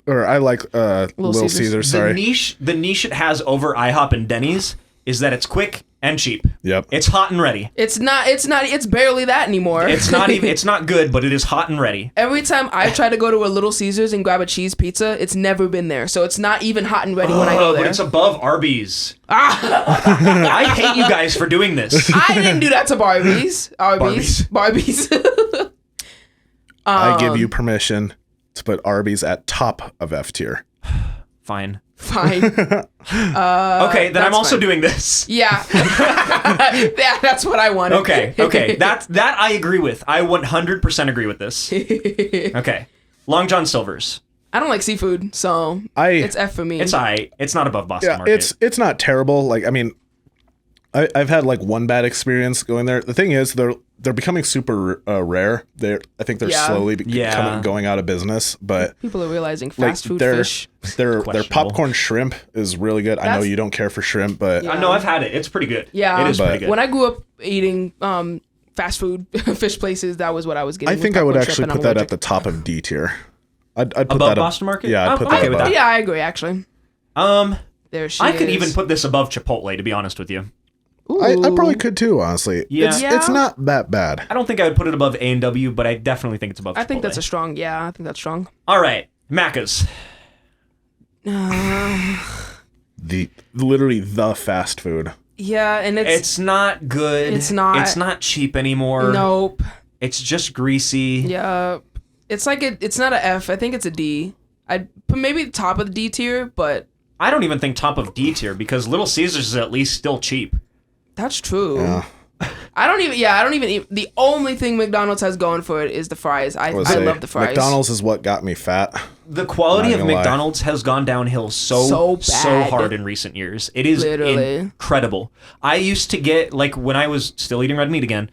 like Little Caesars. Caesars. Sorry. The niche it has over IHOP and Denny's is that it's quick and cheap. Yep. It's hot and ready. It's not. It's barely that anymore. It's not even. It's not good, but it is hot and ready. Every time I try to go to a Little Caesars and grab a cheese pizza, it's never been there. So it's not even hot and ready when I go But there. it's above Arby's. I hate you guys for doing this. I didn't do that to Barbies. Barbies. I give you permission to put Arby's at top of F tier. Fine. Fine. Okay, then I'm that's also fine. doing this. Yeah. Yeah, that's what I wanted. Okay. That I agree with. I 100% agree with this. Okay. Long John Silver's. I don't like seafood, so it's F for me. It's alright. It's not above Boston Yeah, Market. it's not terrible. Like I mean, I've had like one bad experience going there. The thing is, they're becoming super rare. I think they're Yeah. slowly Yeah. going out of business. But People are realizing like fast food their fish. their Questionable. popcorn shrimp is really good. I know That's- you don't care for shrimp, but Yeah. No, I've had it. It's pretty good. Yeah. It is But- pretty good. When I grew up eating fast food fish places, that was what I was getting. I was think I would popcorn shrimp, actually and put I'm that allergic. at the top of D tier. I'd put Above that Boston Market? Yeah, I'd put I'm that okay with above. that. Yeah, I agree. Actually, there she I could is. even put this above Chipotle, to be honest with you. I Ooh. probably could too, honestly. Yeah. It's not that bad. I don't think I would put it above A&W, but I definitely think it's above I think Chipotle. that's a strong. Yeah, I think that's strong. All right. Macca's. Literally the fast food. Yeah, and It's not good. It's not. It's not cheap anymore. nope. It's just greasy. Yeah, it's like it's not a F. I think it's a D. I'd put maybe the top of the D tier, but I don't even think top of D tier because Little Caesars is at least still cheap. that's true. Yeah. I don't even eat. The only thing McDonald's has going for it is the fries. I I love the fries. McDonald's is what got me fat. The quality Not of gonna lie. McDonald's has gone downhill So so bad. hard in recent years. It is Literally. incredible. I used to get, like, when I was still eating red meat again,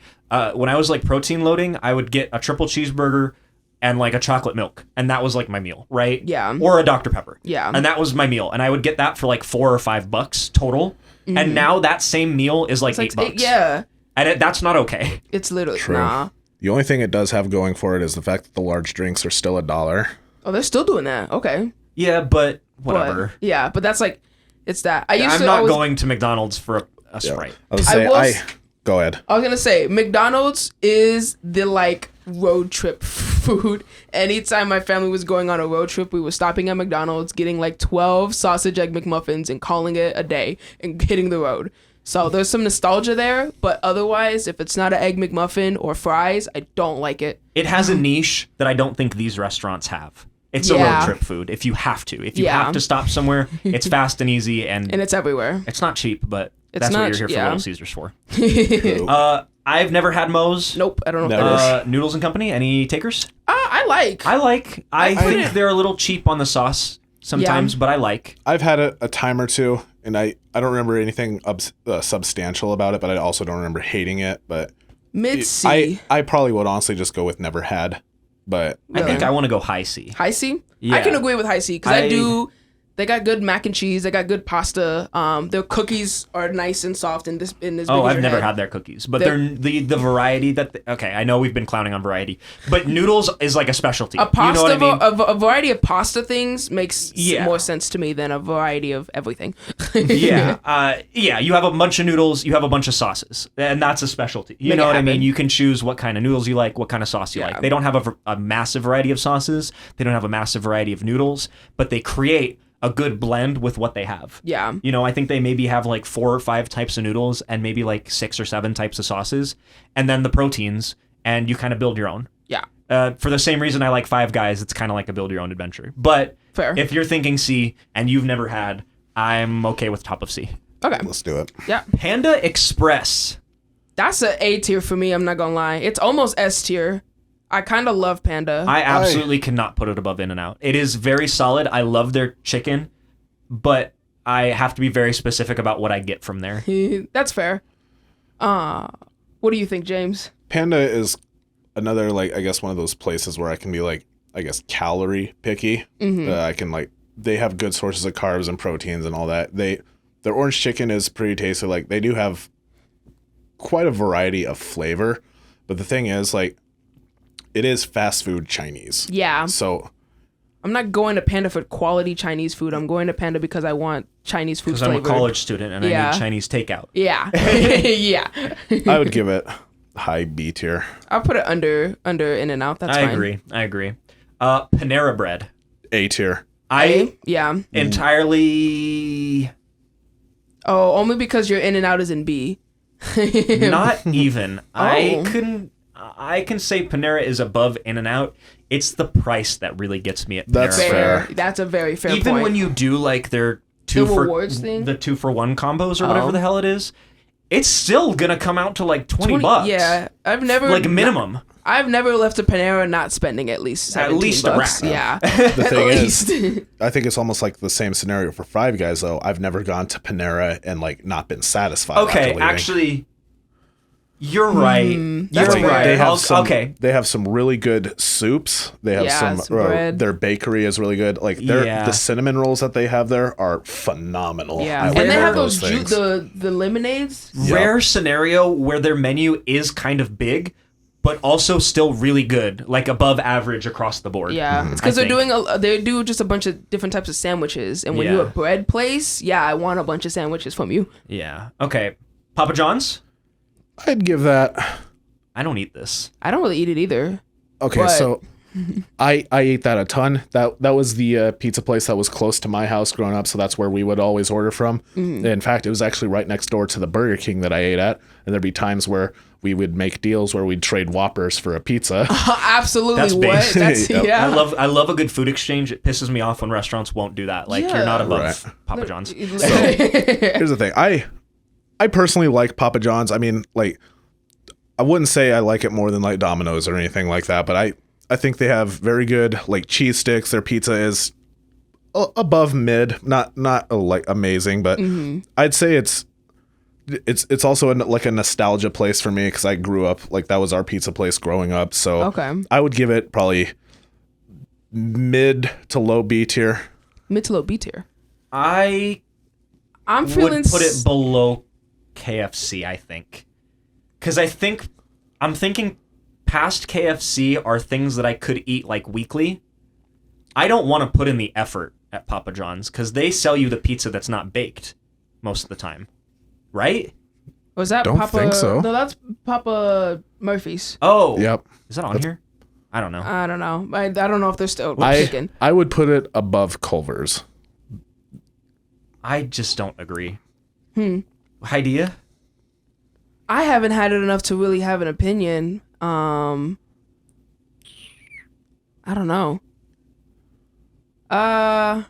when I was like protein loading, I would get a triple cheeseburger and like a chocolate milk, and that was like my meal, right? Yeah. Or a Dr. Pepper. Yeah. And that was my meal, and I would get that for like $4 or $5 total. And now that same meal is like It's like, $8. yeah, And that's not okay. it's literally True. nah. The only thing it does have going for it is the fact that the large drinks are still $1. Oh, they're still doing that. Okay. Yeah, but whatever. But, yeah, but that's like, it's that. I used I'm to not always, going to McDonald's for a Sprite. I was I say will go ahead. I was gonna say McDonald's is the like road trip food. Anytime my family was going on a road trip, we were stopping at McDonald's, getting like 12 sausage egg McMuffins and calling it a day and hitting the road. So there's some nostalgia there, but otherwise, if it's not an egg McMuffin or fries, I don't like it. It has a niche that I don't think these restaurants have. It's a Yeah. road trip food if you have to. If you Yeah. have to stop somewhere, it's fast and easy, and And it's everywhere. it's not cheap, but It's that's what not you're here ch- for yeah. Little Caesars for. True. I've never had Moe's. Nope, I don't know. Never. What that is. Noodles and Company. Any takers? I like. I think wouldn't- they're a little cheap on the sauce sometimes, but I like. I've had it a time or two, and I don't remember anything substantial about it, but I also don't remember hating it. But Mid C. I probably would honestly just go with never had. But I think Really? I want to go high C. High C? I Yeah. can agree with high C because I- I do. They got good mac and cheese. They got good pasta. Their cookies are nice and soft in this. Oh, I've your never head. had their cookies, but they're the variety that. Okay, I know we've been clowning on variety, but noodles is like a specialty. A pasta, you know what I mean? a variety of pasta things makes Yeah. more sense to me than a variety of everything. Yeah, you have a bunch of noodles, you have a bunch of sauces, and that's a specialty. You Make know it what I mean? happen. You can choose what kind of noodles you like, what kind of sauce you Yeah. like. They don't have a massive variety of sauces, they don't have a massive variety of noodles, but they create a good blend with what they have. Yeah. You know, I think they maybe have like 4 or 5 types of noodles and maybe like 6 or 7 types of sauces, and then the proteins, and you kind of build your own. Yeah. For the same reason I like Five Guys, it's kind of like a build your own adventure. But Fair. if you're thinking C and you've never had, I'm okay with top of C. Okay. let's do it. Yeah. Panda Express. That's a A tier for me. I'm not gonna lie. It's almost S tier. I kind of love Panda. I absolutely cannot put it above In-N-Out. It is very solid. I love their chicken, but I have to be very specific about what I get from there. That's fair. What do you think, James? Panda is another, like, I guess one of those places where I can be like, I guess, calorie picky. I can like, they have good sources of carbs and proteins and all that. Their orange chicken is pretty tasty. Like, they do have quite a variety of flavor, but the thing is, like, it is fast food Chinese. Yeah. So I'm not going to Panda for quality Chinese food. I'm going to Panda because I want Chinese food Because I'm a flavored. college student and I Yeah. need Chinese takeout. Yeah. Yeah. I would give it high B tier. I'll put it under In-N-Out. That's I fine. agree. Panera Bread. A tier. I Yeah. entirely Oh, only because your In-N-Out is in B. not even. Oh. I can say Panera is above In-N-Out. It's the price that really gets me at Panera. That's fair. That's a very fair Even point. when you do like their The rewards thing? the 2-for-1 combos or whatever Oh. the hell it is, it's still gonna come out to like 20 bucks. Yeah, I've never Like minimum. I've never left a Panera not spending at least At 17 least a bucks. rack. Yeah, The at thing is, least. I think it's almost like the same scenario for Five Guys, though. I've never gone to Panera and like not been satisfied. Okay, after leaving. actually, you're right. that's You're fair. right. They have I'll- some, okay. They have some really good soups. They have Yeah, some bread. Their bakery is really good. Like Yeah. the cinnamon rolls that they have there are phenomenal. Yeah, I and love they have those those things. the lemonades. Rare scenario where their menu is kind of big, but also still really good, like above average across the board. Yeah, it's because I they're think. doing they do just a bunch of different types of sandwiches, and when Yeah. you're a bread place, yeah, I want a bunch of sandwiches from you. Yeah. Okay. Papa John's? I'd give that. I don't eat this. I don't really eat it either. Okay, But- so I ate that a ton. That was the pizza place that was close to my house growing up, so that's where we would always order from. In fact, it was actually right next door to the Burger King that I ate at, and there'd be times where we would make deals where we'd trade Whoppers for a pizza. Absolutely, That's big. what? That's Yep. yeah. I love a good food exchange. It pisses me off when restaurants won't do that. Like you're not Yeah. above Right. Papa John's. Here's the thing. I personally like Papa John's. I mean, like, I wouldn't say I like it more than like Domino's or anything like that, but I think they have very good like cheese sticks. Their pizza is above mid, not like amazing, but I'd say it's also like a nostalgia place for me because I grew up like that was our pizza place growing up. So Okay. I would give it probably mid to low B tier. Mid to low B tier. I I'm feeling would put it below KFC, I think. Because I'm thinking past KFC are things that I could eat like weekly. I don't want to put in the effort at Papa John's because they sell you the pizza that's not baked most of the time. Right? Was that Don't Papa? think so. No, that's Papa Murphy's. Oh. Yep. Is that on here? I don't know. I don't know. I don't know if they're still I chicken. would put it above Culvers. I just don't agree. Hydeia? I haven't had it enough to really have an opinion. I don't know. I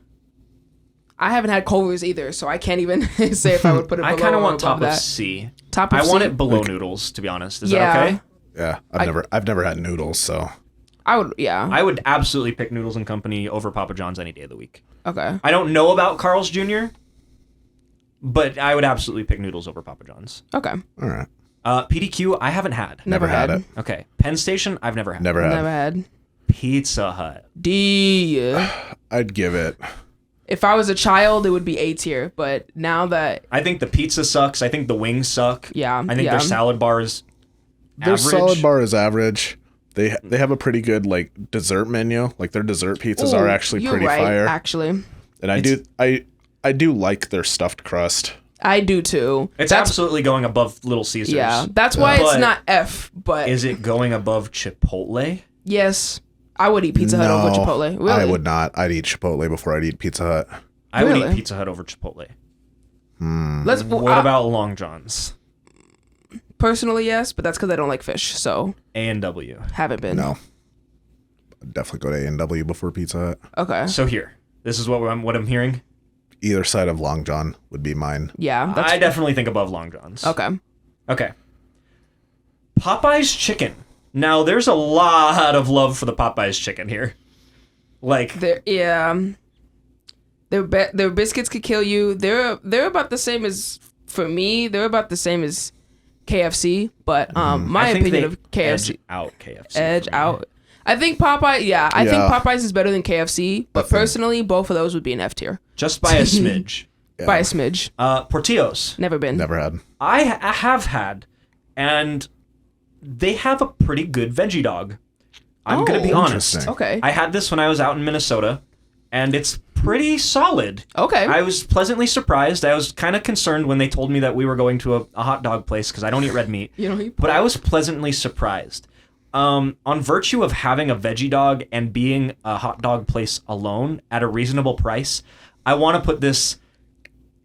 haven't had Culvers either, so I can't even say if I would put it below I kind of or want above top that. of C. Top of I want C? it below noodles, to be honest. Is Yeah. that okay? Yeah, I've never had noodles, so I would, yeah. I would absolutely pick Noodles and Company over Papa John's any day of the week. Okay. I don't know about Carl's Jr., but I would absolutely pick Noodles over Papa John's. Okay. all right. PDQ, I haven't had. Never had it. Okay. Penn Station, I've never had. Never had. Never had. Pizza Hut. D. I'd give it. If I was a child, it would be A tier, but now that I think the pizza sucks. I think the wings suck. Yeah, I think yeah. their salad bar is Their average. salad bar is average. They have a pretty good like dessert menu. Like their dessert pizzas are Ooh, actually you're pretty right, fire. actually. And I do like their stuffed crust. I do too. It's That's, absolutely going above Little Caesars. yeah. That's why it's But not F, but Is it going above Chipotle? yes. I would eat Pizza Hut over No, Chipotle. Really? I would not. I'd eat Chipotle before I'd eat Pizza Hut. I would Really? eat Pizza Hut over Chipotle. Let's What about Long John's? personally yes, but that's because I don't like fish, so A&W. haven't been. No. I'd definitely go to A&W before Pizza Hut. Okay. So here, this is what I'm hearing. Either side of Long John would be mine. Yeah. That's I definitely think above Long John's. okay. Okay. Popeye's chicken. Now, there's a lot of love for the Popeye's chicken here. Like, Their biscuits could kill you. They're about the same as for me. They're about the same as KFC, but my I think opinion they of KFC edge out KFC. edge for me. out. I think Popeye. Yeah, I think Yeah. Popeyes is better than KFC, but personally, both of those would be an F tier Just by a smidge. by a smidge. Portillo's. Never been. Never had. I have had, and they have a pretty good veggie dog. I'm going to be honest. interesting. Okay. I had this when I was out in Minnesota, and it's pretty solid. Okay. I was pleasantly surprised. I was kind of concerned when they told me that we were going to a hot dog place because I don't eat red meat. You don't eat But I was pleasantly surprised. On virtue of having a veggie dog and being a hot dog place alone at a reasonable price, I want to put this,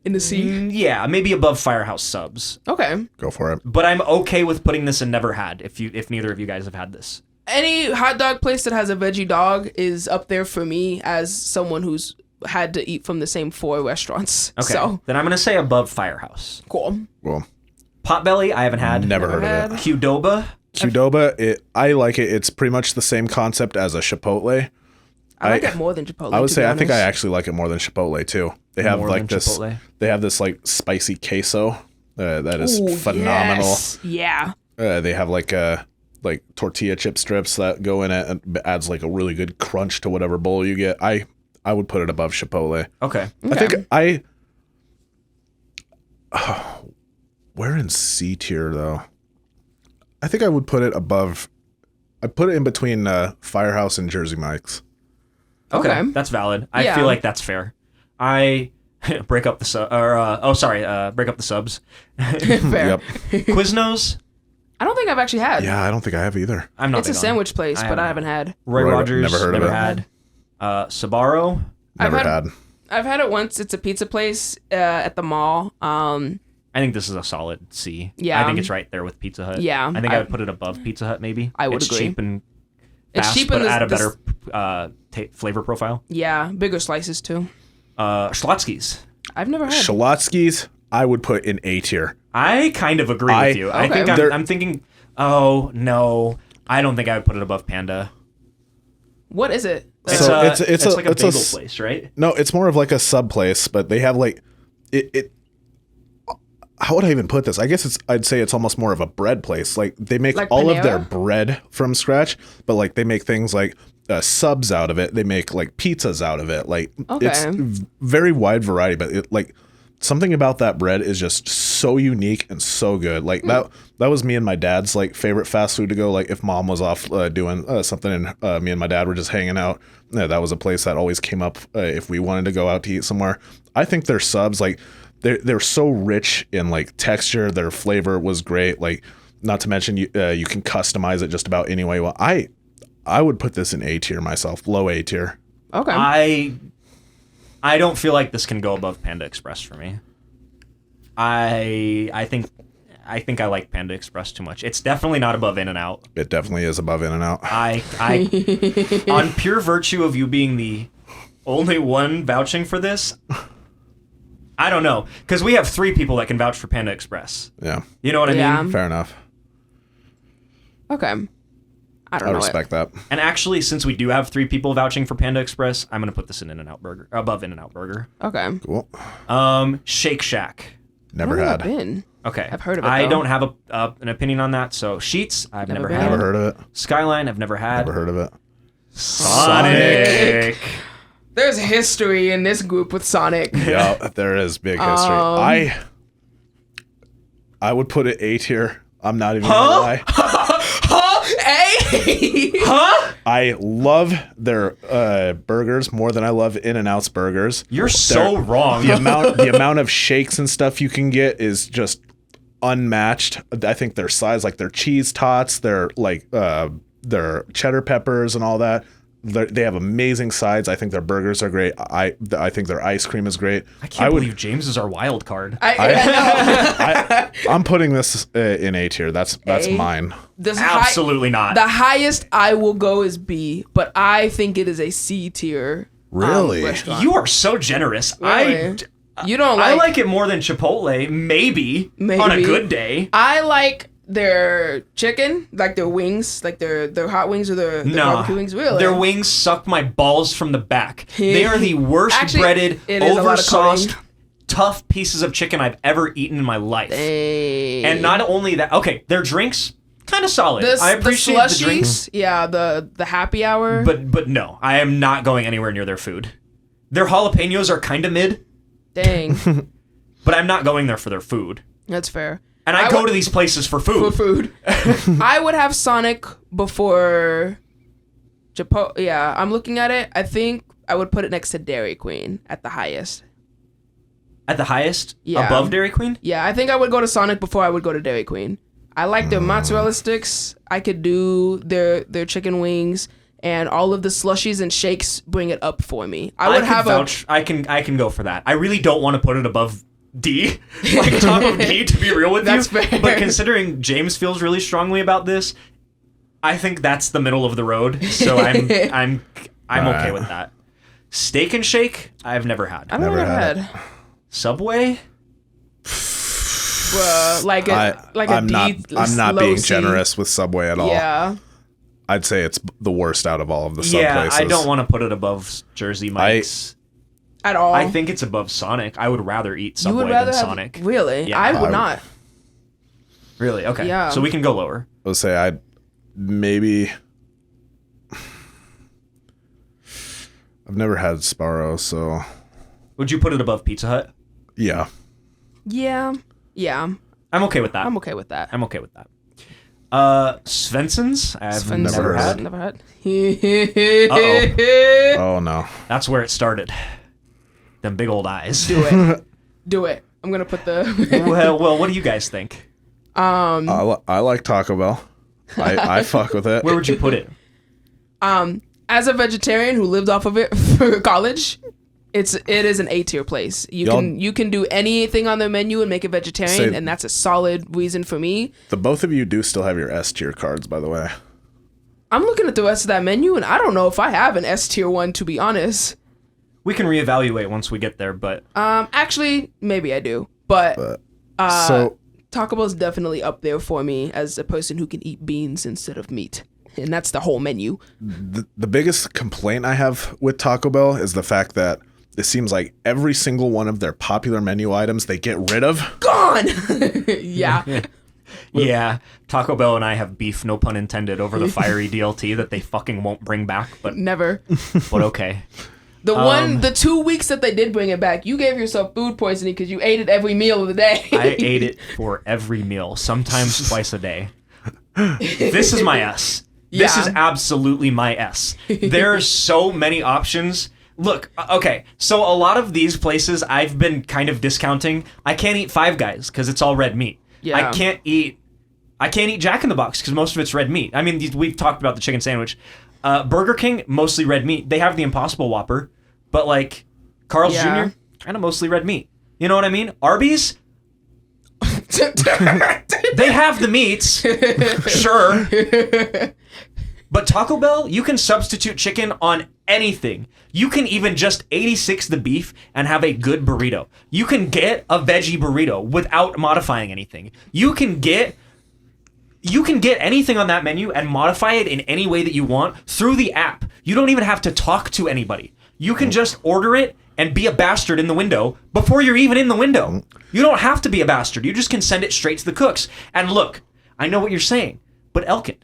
in the sea. yeah, maybe above Firehouse Subs. Okay. Go for it. But I'm okay with putting this in Never Had if neither of you guys have had this. Any hot dog place that has a veggie dog is up there for me as someone who's had to eat from the same 4 restaurants. Okay. So Then I'm going to say above Firehouse. cool. Well, Potbelly, I haven't had. never heard had. of it. Qdoba, Qdoba, I like it. It's pretty much the same concept as a Chipotle. I like it more than Chipotle. I would to say be I think I honest. actually like it more than Chipotle too. They have More like than this. Chipotle? They have this like spicy queso that is Ooh, phenomenal. yes. Yeah. They have like tortilla chip strips that go in it and adds like a really good crunch to whatever bowl you get. I would put it above Chipotle. okay. I think we're in C tier though. I think I would put it above. I'd put it in between Firehouse and Jersey Mike's. Okay, Okay. that's valid. I Yeah. feel like that's fair. I break up the break up the subs. Fair. Yep. Quiznos, I don't think I've actually had. Yeah, I don't think I have either. I'm not. It's a big on. sandwich place, but I haven't had. Roy Roy- Rogers, never heard of it. had. Sbarro, Never had- had. I've had it once. It's a pizza place at the mall. I think this is a solid C. Yeah. I think it's right there with Pizza Hut. Yeah, I think I would put it above Pizza Hut maybe. I would it's agree. cheap and It's fast, cheap but and add a this- better flavor profile. Yeah, bigger slices too. Schlotzsky's. I've never had. Shalotsky's, I would put in A tier. I kind of agree with you. I Okay. think They're- I'm thinking. Oh no, I don't think I would put it above Panda. What is it? It's So it's like a it's a bagel s- place, right? No, it's more of like a sub place, but they have like it. How would I even put this? I guess I'd say it's almost more of a bread place. Like they make Like all of their Panera? bread from scratch, but like they make things like subs out of it. They make like pizzas out of it. Like it's Okay. very wide variety, but it like something about that bread is just so unique and so good. Like that was me and my dad's like favorite fast food to go. Like if mom was off doing something and me and my dad were just hanging out, that was a place that always came up if we wanted to go out to eat somewhere. I think their subs like they're so rich in like texture. Their flavor was great. Like not to mention you can customize it just about any way. Well, I would put this in A tier myself, low A tier. Okay. I don't feel like this can go above Panda Express for me. I think I like Panda Express too much. It's definitely not above In-N-Out. It definitely is above In-N-Out. I on pure virtue of you being the only one vouching for this, I don't know, because we have 3 people that can vouch for Panda Express. Yeah, You know what I Yeah. mean? fair enough. Okay. I don't I know. respect that. And actually, since we do have 3 people vouching for Panda Express, I'm gonna put this in In-N-Out Burger above In-N-Out Burger. Okay. Cool. Shake Shack. Never Where have had. I been? Okay, I've heard of it, I though. don't have an opinion on that. So Sheets, I've Never never been. had. Never heard of it. Skyline, I've never had. Never heard of it. Sonic. There's history in this group with Sonic. Yeah, there is big history. I would put it A tier. I'm not even gonna lie. Hey! Huh? I love their burgers more than I love In-N-Out's burgers. You're so wrong. The amount of shakes and stuff you can get is just unmatched. I think their size, like their cheese tots, their cheddar peppers and all that. They have amazing sides. I think their burgers are great. I think their ice cream is great. I can't believe James is our wild card. I'm putting this in A tier. That's A? mine. Absolutely not. The highest I will go is B, but I think it is a C tier. Really? Restaurant. You are so generous. Really? You don't I like. like it more than Chipotle, maybe on a good day. I like their chicken, like their wings, like their hot wings or their barbecue wings. Really, Their wings suck my balls from the back. They are the worst Actually, breaded, it is a lot of oversauced, coating. tough pieces of chicken I've ever eaten in my life. And not only that, okay, their drinks kind of solid. I appreciate the drinks, slushies, yeah, the happy hour. but no, I am not going anywhere near their food. Their jalapenos are kind of mid, Dang, but I'm not going there for their food. that's fair. And I go to these places for food. For food. I would have Sonic before Chipotle. Yeah, I'm looking at it. I think I would put it next to Dairy Queen at the highest. At the highest? Yeah. Above Dairy Queen? Yeah, I think I would go to Sonic before I would go to Dairy Queen. I like their mozzarella sticks. I could do their chicken wings, and all of the slushies and shakes bring it up for me. I can go for that. I really don't want to put it above D, like top of D, to be real with That's you. fair. But considering James feels really strongly about this, I think that's the middle of the road. So I'm okay with that. Steak and Shake, I've never had. I don't know what Never I've had had. Subway, Like a I'm D. not low being C. generous with Subway at all. Yeah. I'd say it's the worst out of all of the sub yeah, places. I don't want to put it above Jersey Mike's. At all. I think it's above Sonic. I would rather eat you Subway would rather than have, Sonic. Really? Yeah. I would not. Really? Okay. Yeah. So we can go lower. I would say I'd maybe. I've never had Sparrow, so Would you put it above Pizza Hut? yeah. Yeah. Yeah. I'm okay with that. I'm okay with that. I'm okay with that. Svensson's? I've Svensson's. never had. Never had. Oh no. That's where it started. Them big old eyes. Do it. Do it. I'm gonna put the. well, what do you guys think? I like Taco Bell. I fuck with it. Where would you put it? As a vegetarian who lived off of it for college, it is an A tier place. You can do anything on their menu and make it vegetarian, and that's a solid reason for me. The both of you do still have your S tier cards, by the way. I'm looking at the rest of that menu, and I don't know if I have an S tier one, to be honest. We can reevaluate once we get there, but Actually, maybe I do, but So Taco Bell's definitely up there for me as a person who can eat beans instead of meat. and that's the whole menu. The biggest complaint I have with Taco Bell is the fact that it seems like every single one of their popular menu items they get rid of. Gone. Yeah. Yeah, Taco Bell and I have beef, no pun intended, over the fiery DLT that they fucking won't bring back. But Never. But okay. The 2 weeks that they did bring it back, you gave yourself food poisoning because you ate it every meal of the day. I ate it for every meal, sometimes twice a day. This is my S. This is absolutely my S. There are so many options. Look, okay, so a lot of these places I've been kind of discounting. I can't eat Five Guys because it's all red meat. Yeah. I can't eat Jack in the Box because most of it's red meat. I mean, we've talked about the chicken sandwich. Burger King, mostly red meat. They have the Impossible Whopper, but like Carl's Jr., kind of mostly red meat. You know what I mean? Arby's, they have the meats, sure. But Taco Bell, you can substitute chicken on anything. You can even just 86 the beef and have a good burrito. You can get a veggie burrito without modifying anything. You can get anything on that menu and modify it in any way that you want through the app. You don't even have to talk to anybody. You can just order it and be a bastard in the window before you're even in the window. You don't have to be a bastard. You just can send it straight to the cooks. And look, I know what you're saying, but Elken,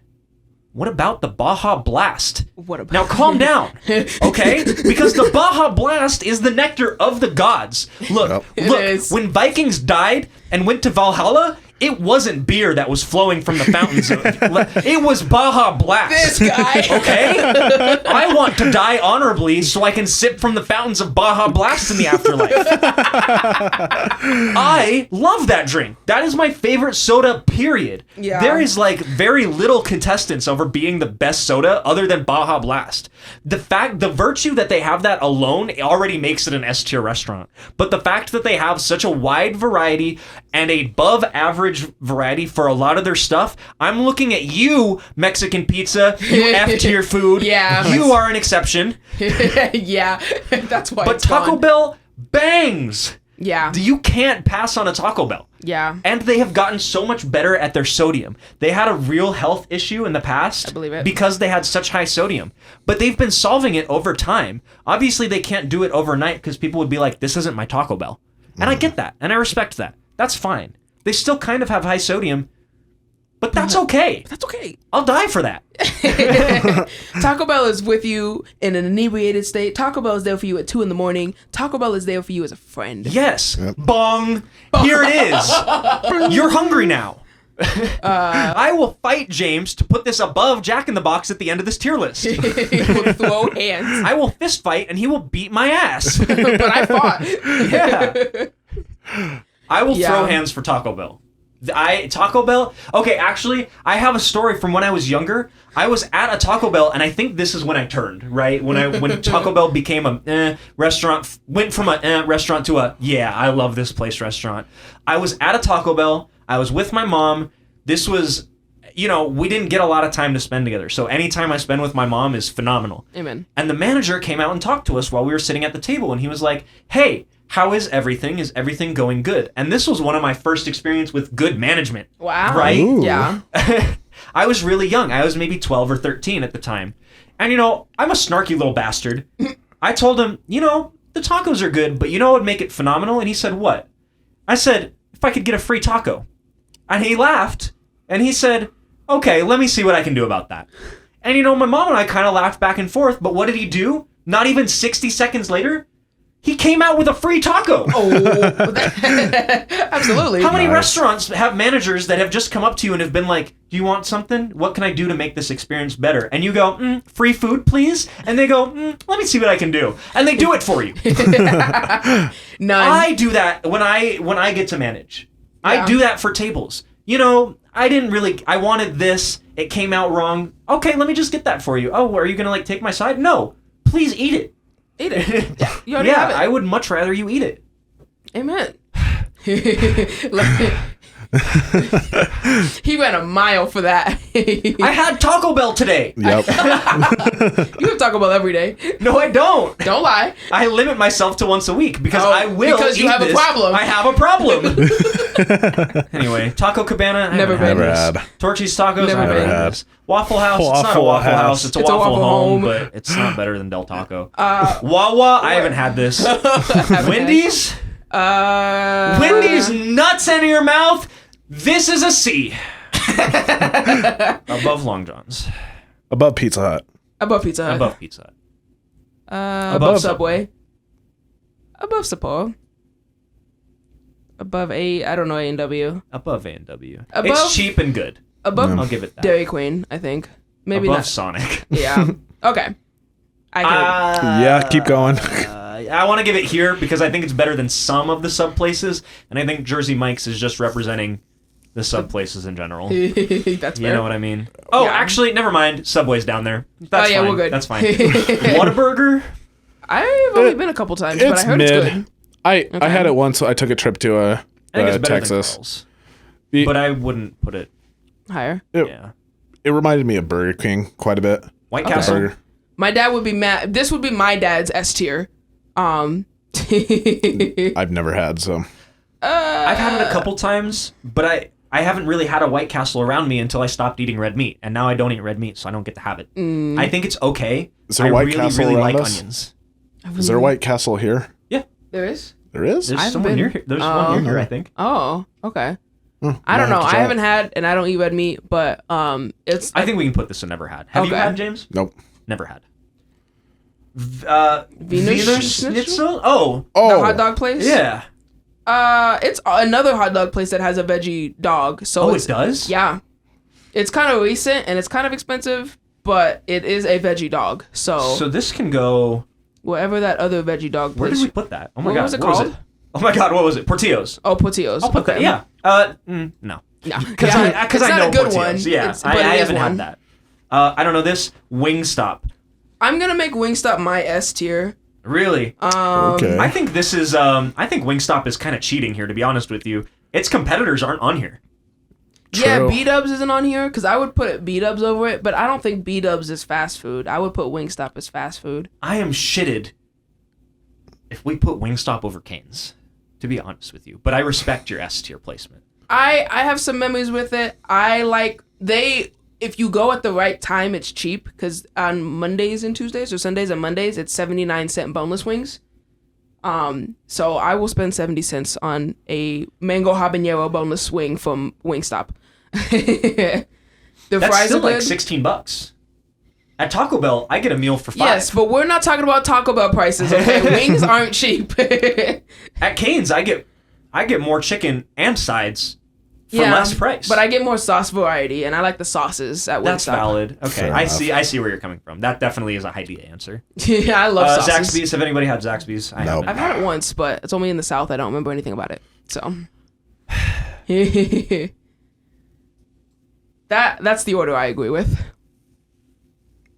what about the Baja Blast? Now calm down, okay? Because the Baja Blast is the nectar of the gods. Look, when Vikings died and went to Valhalla, it wasn't beer that was flowing from the fountains. It was Baja Blast. This guy. Okay? I want to die honorably so I can sip from the fountains of Baja Blast in the afterlife. I love that drink. That is my favorite soda, period. Yeah. There is like very little contestants over being the best soda other than Baja Blast. The virtue that they have that alone already makes it an S tier restaurant. But the fact that they have such a wide variety and a above average variety for a lot of their stuff, I'm looking at you, Mexican pizza, you F tier food. Yeah. You are an exception. Yeah. That's why. But Taco Bell bangs. Yeah. You can't pass on a Taco Bell. Yeah. And they have gotten so much better at their sodium. They had a real health issue in the past. I believe it. Because they had such high sodium. But they've been solving it over time. Obviously, they can't do it overnight because people would be like, this isn't my Taco Bell. And I get that. And I respect that. That's fine. They still kind of have high sodium. But that's okay. That's okay. I'll die for that. Taco Bell is with you in an inebriated state. Taco Bell is there for you at 2 a.m. Taco Bell is there for you as a friend. Yes. Yep. Bong. Here it is. You're hungry now. I will fight James to put this above Jack in the Box at the end of this tier list. He will throw hands. I will fist fight and he will beat my ass. But I fought. Yeah. I will throw hands for Taco Bell. Taco Bell? Okay, actually, I have a story from when I was younger. I was at a Taco Bell, and I think this is when I turned, right? When Taco Bell became a restaurant, went from a restaurant to a, yeah, I love this place restaurant. I was at a Taco Bell. I was with my mom. This was, we didn't get a lot of time to spend together. So any time I spend with my mom is phenomenal. Amen. And the manager came out and talked to us while we were sitting at the table, and he was like, hey, how is everything? Is everything going good? And this was one of my first experience with good management. Wow. Right? Ooh. Yeah. I was really young. I was maybe 12 or 13 at the time. And, I'm a snarky little bastard. I told him, the tacos are good, but what would make it phenomenal? And he said, what? I said, if I could get a free taco. And he laughed, and he said, okay, let me see what I can do about that. And, my mom and I kind of laughed back and forth, but what did he do? Not even 60 seconds later, he came out with a free taco. Oh, absolutely. How many restaurants have managers that have just come up to you and have been like, do you want something? What can I do to make this experience better? And you go, free food, please? And they go, let me see what I can do. And they do it for you. None. I do that when I get to manage. Yeah. I do that for tables. I wanted this. It came out wrong. Okay, let me just get that for you. Oh, are you going to take my side? No. Please eat it. Eat it. Yeah, you already have it. I would much rather you eat it. Amen. He ran a mile for that. I had Taco Bell today. Yep. You have Taco Bell every day. No, I don't. Don't lie. I limit myself to once a week because Oh, I will. because you eat have a this. problem. I have a problem. Anyway, Taco Cabana. I Never haven't Never this. had. Torchy's Tacos. Never I haven't had. this. Waffle House. It's not a Waffle Waffle House. House. It's a It's a Waffle Waffle Home, Home. but it's not better than Del Taco. Wawa. I haven't had this. Wendy's. Wendy's nuts in your mouth. This is a C. Above Long John's. Above Pizza Hut. Above Pizza Hut. Above Pizza Hut. Above Subway. Above Sapporo. Above I don't know, A&W. Above A&W. Above- It's cheap and good. Above I'll give it that. Dairy Queen, I think. Maybe Above not. Sonic. Yeah. Okay. I can. Yeah, keep going. I want to give it here because I think it's better than some of the sub places, and I think Jersey Mike's is just representing the sub places in general. That's You fair. know what I mean? Oh, Yeah. actually, never mind. Subway's down there. That's Oh, yeah, fine. we're good. That's fine. Whataburger? I've only been a couple times, but I heard mid. it's good. I had it once. I took a trip to I think it's better Texas. than Carl's. The- But I wouldn't put it. Higher. Yeah. It reminded me of Burger King quite a bit. White Okay. Castle. Burger. My dad would be mad. This would be my dad's S tier. I've never had, so. I've had it a couple times, but I haven't really had a White Castle around me until I stopped eating red meat, and now I don't eat red meat, so I don't get to have it. I think it's okay. Is there a I White really, Castle really around like us? onions. Is there a White Castle here? Yeah, There is? There is? there's I've someone been- near here. There's one near here, I think. Oh, okay. Hmm, I don't might know. have to I try haven't it. had, and I don't eat red meat, but it's. I think we can put this in never had. Have you Okay. had, James? Nope. Never had. Wiener Wiener Schnitzel? Schnitzel? Oh, The Oh, hot dog place? yeah. It's another hot dog place that has a veggie dog. So Oh, it's, it does? Yeah. It's kind of recent and it's kind of expensive, but it is a veggie dog. So, So this can go. wherever that other veggie dog Where place. did we put that? Oh my What god, was it what was called? it? Oh my god, what was it? Portillo's. Oh, Portillo's. I'll put that. Okay. Yeah. No. Yeah. Because Yeah, I it's not know a good Portillo's. one. Yeah, It's- but I it is haven't one. had that. I don't know this. Wingstop. I'm gonna make Wingstop my S tier. Really? okay. I think this is. I think Wingstop is kind of cheating here. To be honest with you, its competitors aren't on here. Yeah, True. B-Dubs isn't on here because I would put B-Dubs over it, but I don't think B-Dubs is fast food. I would put Wingstop as fast food. I am shitted if we put Wingstop over Cane's. To be honest with you, but I respect your S tier placement. I have some memories with it. I like if you go at the right time, it's cheap because on Mondays and Tuesdays or Sundays and Mondays, it's 79-cent boneless wings. So I will spend 70 cents on a mango habanero boneless wing from Wingstop. The That's fries still are good. like $16. At Taco Bell, I get a meal for $5. Yes, but we're not talking about Taco Bell prices, okay? Wings aren't cheap. At Cane's, I get more chicken and sides for less price. But I get more sauce variety, and I like the sauces at Wingstop. That's valid. Okay, Fair I enough. see where you're coming from. That definitely is a Hydeia answer. Yeah, I love sauces. Zaxby's. Have anybody had Zaxby's? I Nope. haven't. I've had it once, but it's only in the South. I don't remember anything about it. So that's the order I agree with.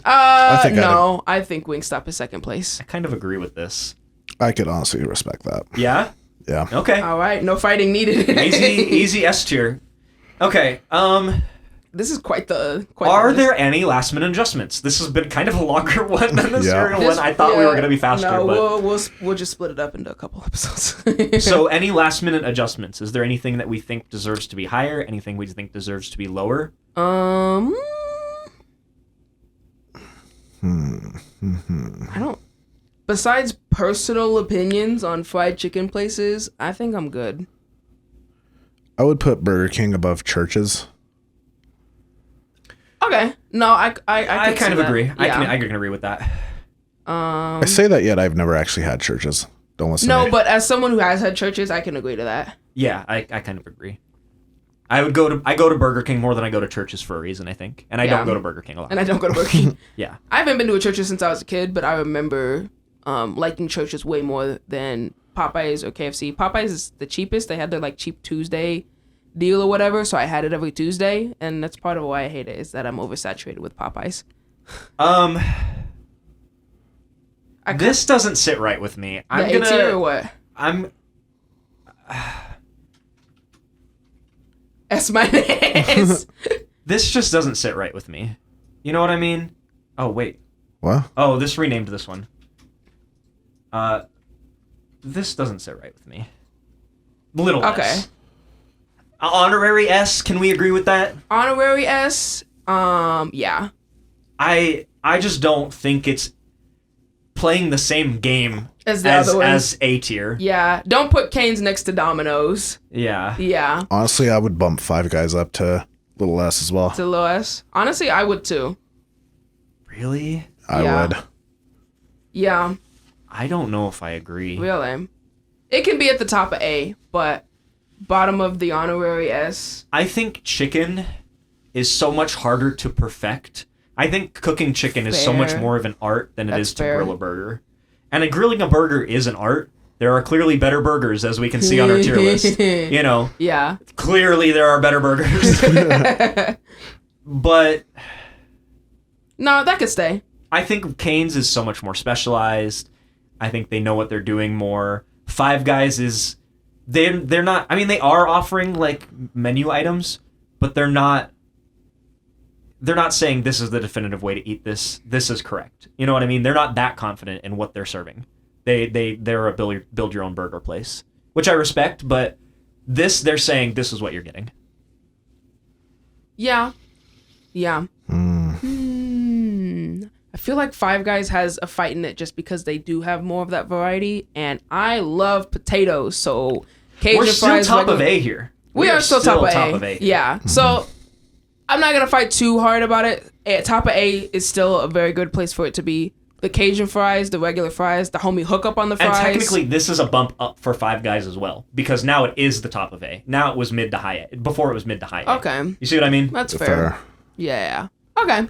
think no, I think Wingstop is second place. I kind of agree with this. I could honestly respect that. Yeah. Yeah. Okay. All right, no fighting needed. Easy S tier. Okay. This is quite the. Are list. there any last minute adjustments? This has been kind of a longer one than the Yeah. serial This- one. I thought we were going to be faster, No, but we'll just split it up into a couple episodes. so any last minute adjustments? Is there anything that we think deserves to be higher? Anything we think deserves to be lower? I don't. Besides personal opinions on fried chicken places, I think I'm good. I would put Burger King above churches. Okay. No, I I could kind see of that. agree. I Yeah. can agree with that. I say that yet I've never actually had churches. Don't listen to No, me. but as someone who has had churches, I can agree to that. Yeah, I kind of agree. I go to Burger King more than I go to churches for a reason, I think. And I Yeah. don't go to Burger King a lot. And I don't go to Burger King. Yeah. I haven't been to a churches since I was a kid, but I remember liking churches way more than Popeyes or KFC. Popeyes is the cheapest. They had their like cheap Tuesday deal or whatever, so I had it every Tuesday, and that's part of why I hate it is that I'm oversaturated with Popeyes. This doesn't sit right with me. I'm The A tier or gonna what? I'm S-. This just doesn't sit right with me. You know what I mean? Oh, wait. What? Oh, this renamed this one. This doesn't sit right with me. Little Okay. S. Honorary S, can we agree with that? Honorary S. Yeah. I just don't think it's playing the same game As the other ones. as A tier. Yeah. Don't put Cane's next to Domino's. Yeah. Yeah. Honestly, I would bump Five Guys up to little S as well. To low S. Honestly, I would too. Really? I Yeah. would. Yeah. I don't know if I agree. Really. It can be at the top of A, but bottom of the honorary S. I think chicken is so much harder to perfect. I think cooking chicken is so much Fair. more of an art than it That's is to fair. grill a burger. And grilling a burger is an art. There are clearly better burgers, as we can see on our tier list. You know, Yeah. clearly there are better burgers. But No, that could stay. I think Cane's is so much more specialized. I think they know what they're doing more. Five Guys is they're not. I mean, they are offering like menu items, but they're not saying this is the definitive way to eat this. This is correct. You know what I mean? They're not that confident in what they're serving. They're a build your own burger place, which I respect. But they're saying this is what you're getting. Yeah. Yeah. I feel like Five Guys has a fight in it just because they do have more of that variety, and I love potatoes, so Cajun We're still fries. top of regular- A here. We are still top of A. A. Yeah. So I'm not gonna fight too hard about it. Top of A is still a very good place for it to be. The Cajun fries, the regular fries, the homie hookup on the And fries. technically, this is a bump up for Five Guys as well, because now it is the top of A. Now it was mid to high A. Before it was mid to high A. Okay, You see what I mean? that's fair. Yeah. Okay.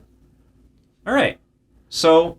All right. So,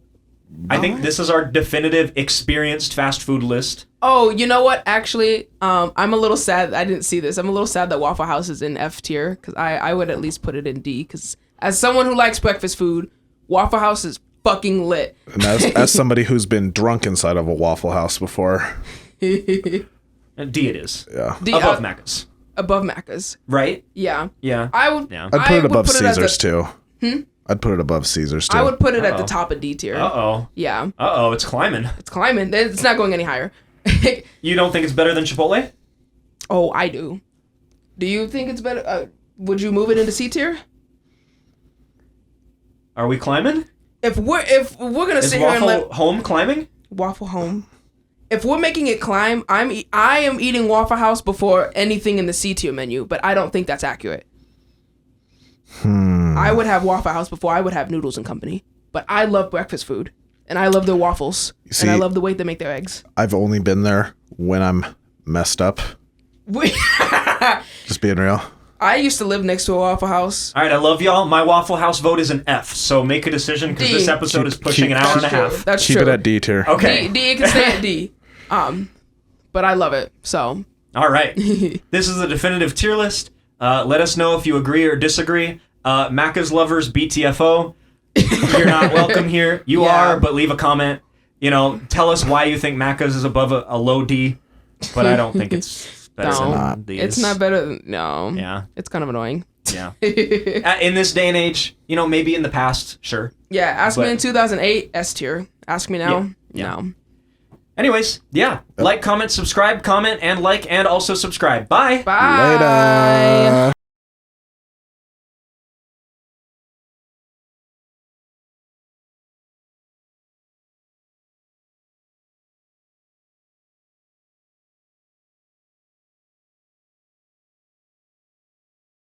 I think this is our definitive experienced fast food list. Oh, you know what? Actually, I'm a little sad. I didn't see this. I'm a little sad that Waffle House is in F tier because I would at least put it in D. Because as someone who likes breakfast food, Waffle House is fucking lit. And as somebody who's been drunk inside of a Waffle House before, And D it is. yeah, D, Above Macca's. above Macca's. Right? Yeah. Yeah. I would. Yeah. I'd put it above put it at Caesars the- too. I'd put it above Caesars too. I would put it at Uh-oh. the top of D tier. Uh-oh. Yeah. Uh-oh, it's climbing. It's climbing. It's not going any higher. You don't think it's better than Chipotle? Oh, I do. Do you think it's better? Would you move it into C tier? Are we climbing? If we're gonna Is sit here and Waffle let Home climbing? Waffle Home, if we're making it climb, I am eating Waffle House before anything in the C tier menu, but I don't think that's accurate. I would have Waffle House before I would have Noodles and Company, but I love breakfast food and I love their waffles see- and I love the way they make their eggs. I've only been there when I'm messed up. Just being real. I used to live next to a Waffle House. All right, I love y'all. My Waffle House vote is an F, so make a decision because D. this episode is pushing an hour and a half. That's Keep true. it at D tier. Okay. D, it can stay at D. But I love it. So All right. This is the definitive tier list. Let us know if you agree or disagree. Macca's lovers, BTFO. You're not welcome here. You Yeah. are, but leave a comment. You know, tell us why you think Macca's is above a low D, but I don't think it's better No, than these. it's not better. No. Yeah. It's kind of annoying. Yeah. In this day and age, you know, maybe in the past, sure. Yeah, ask me But- in 2008, S tier. Ask me now, Yeah. no. Anyways, yeah. Like, comment, subscribe, comment, and like, and also subscribe. Bye. Bye. Later.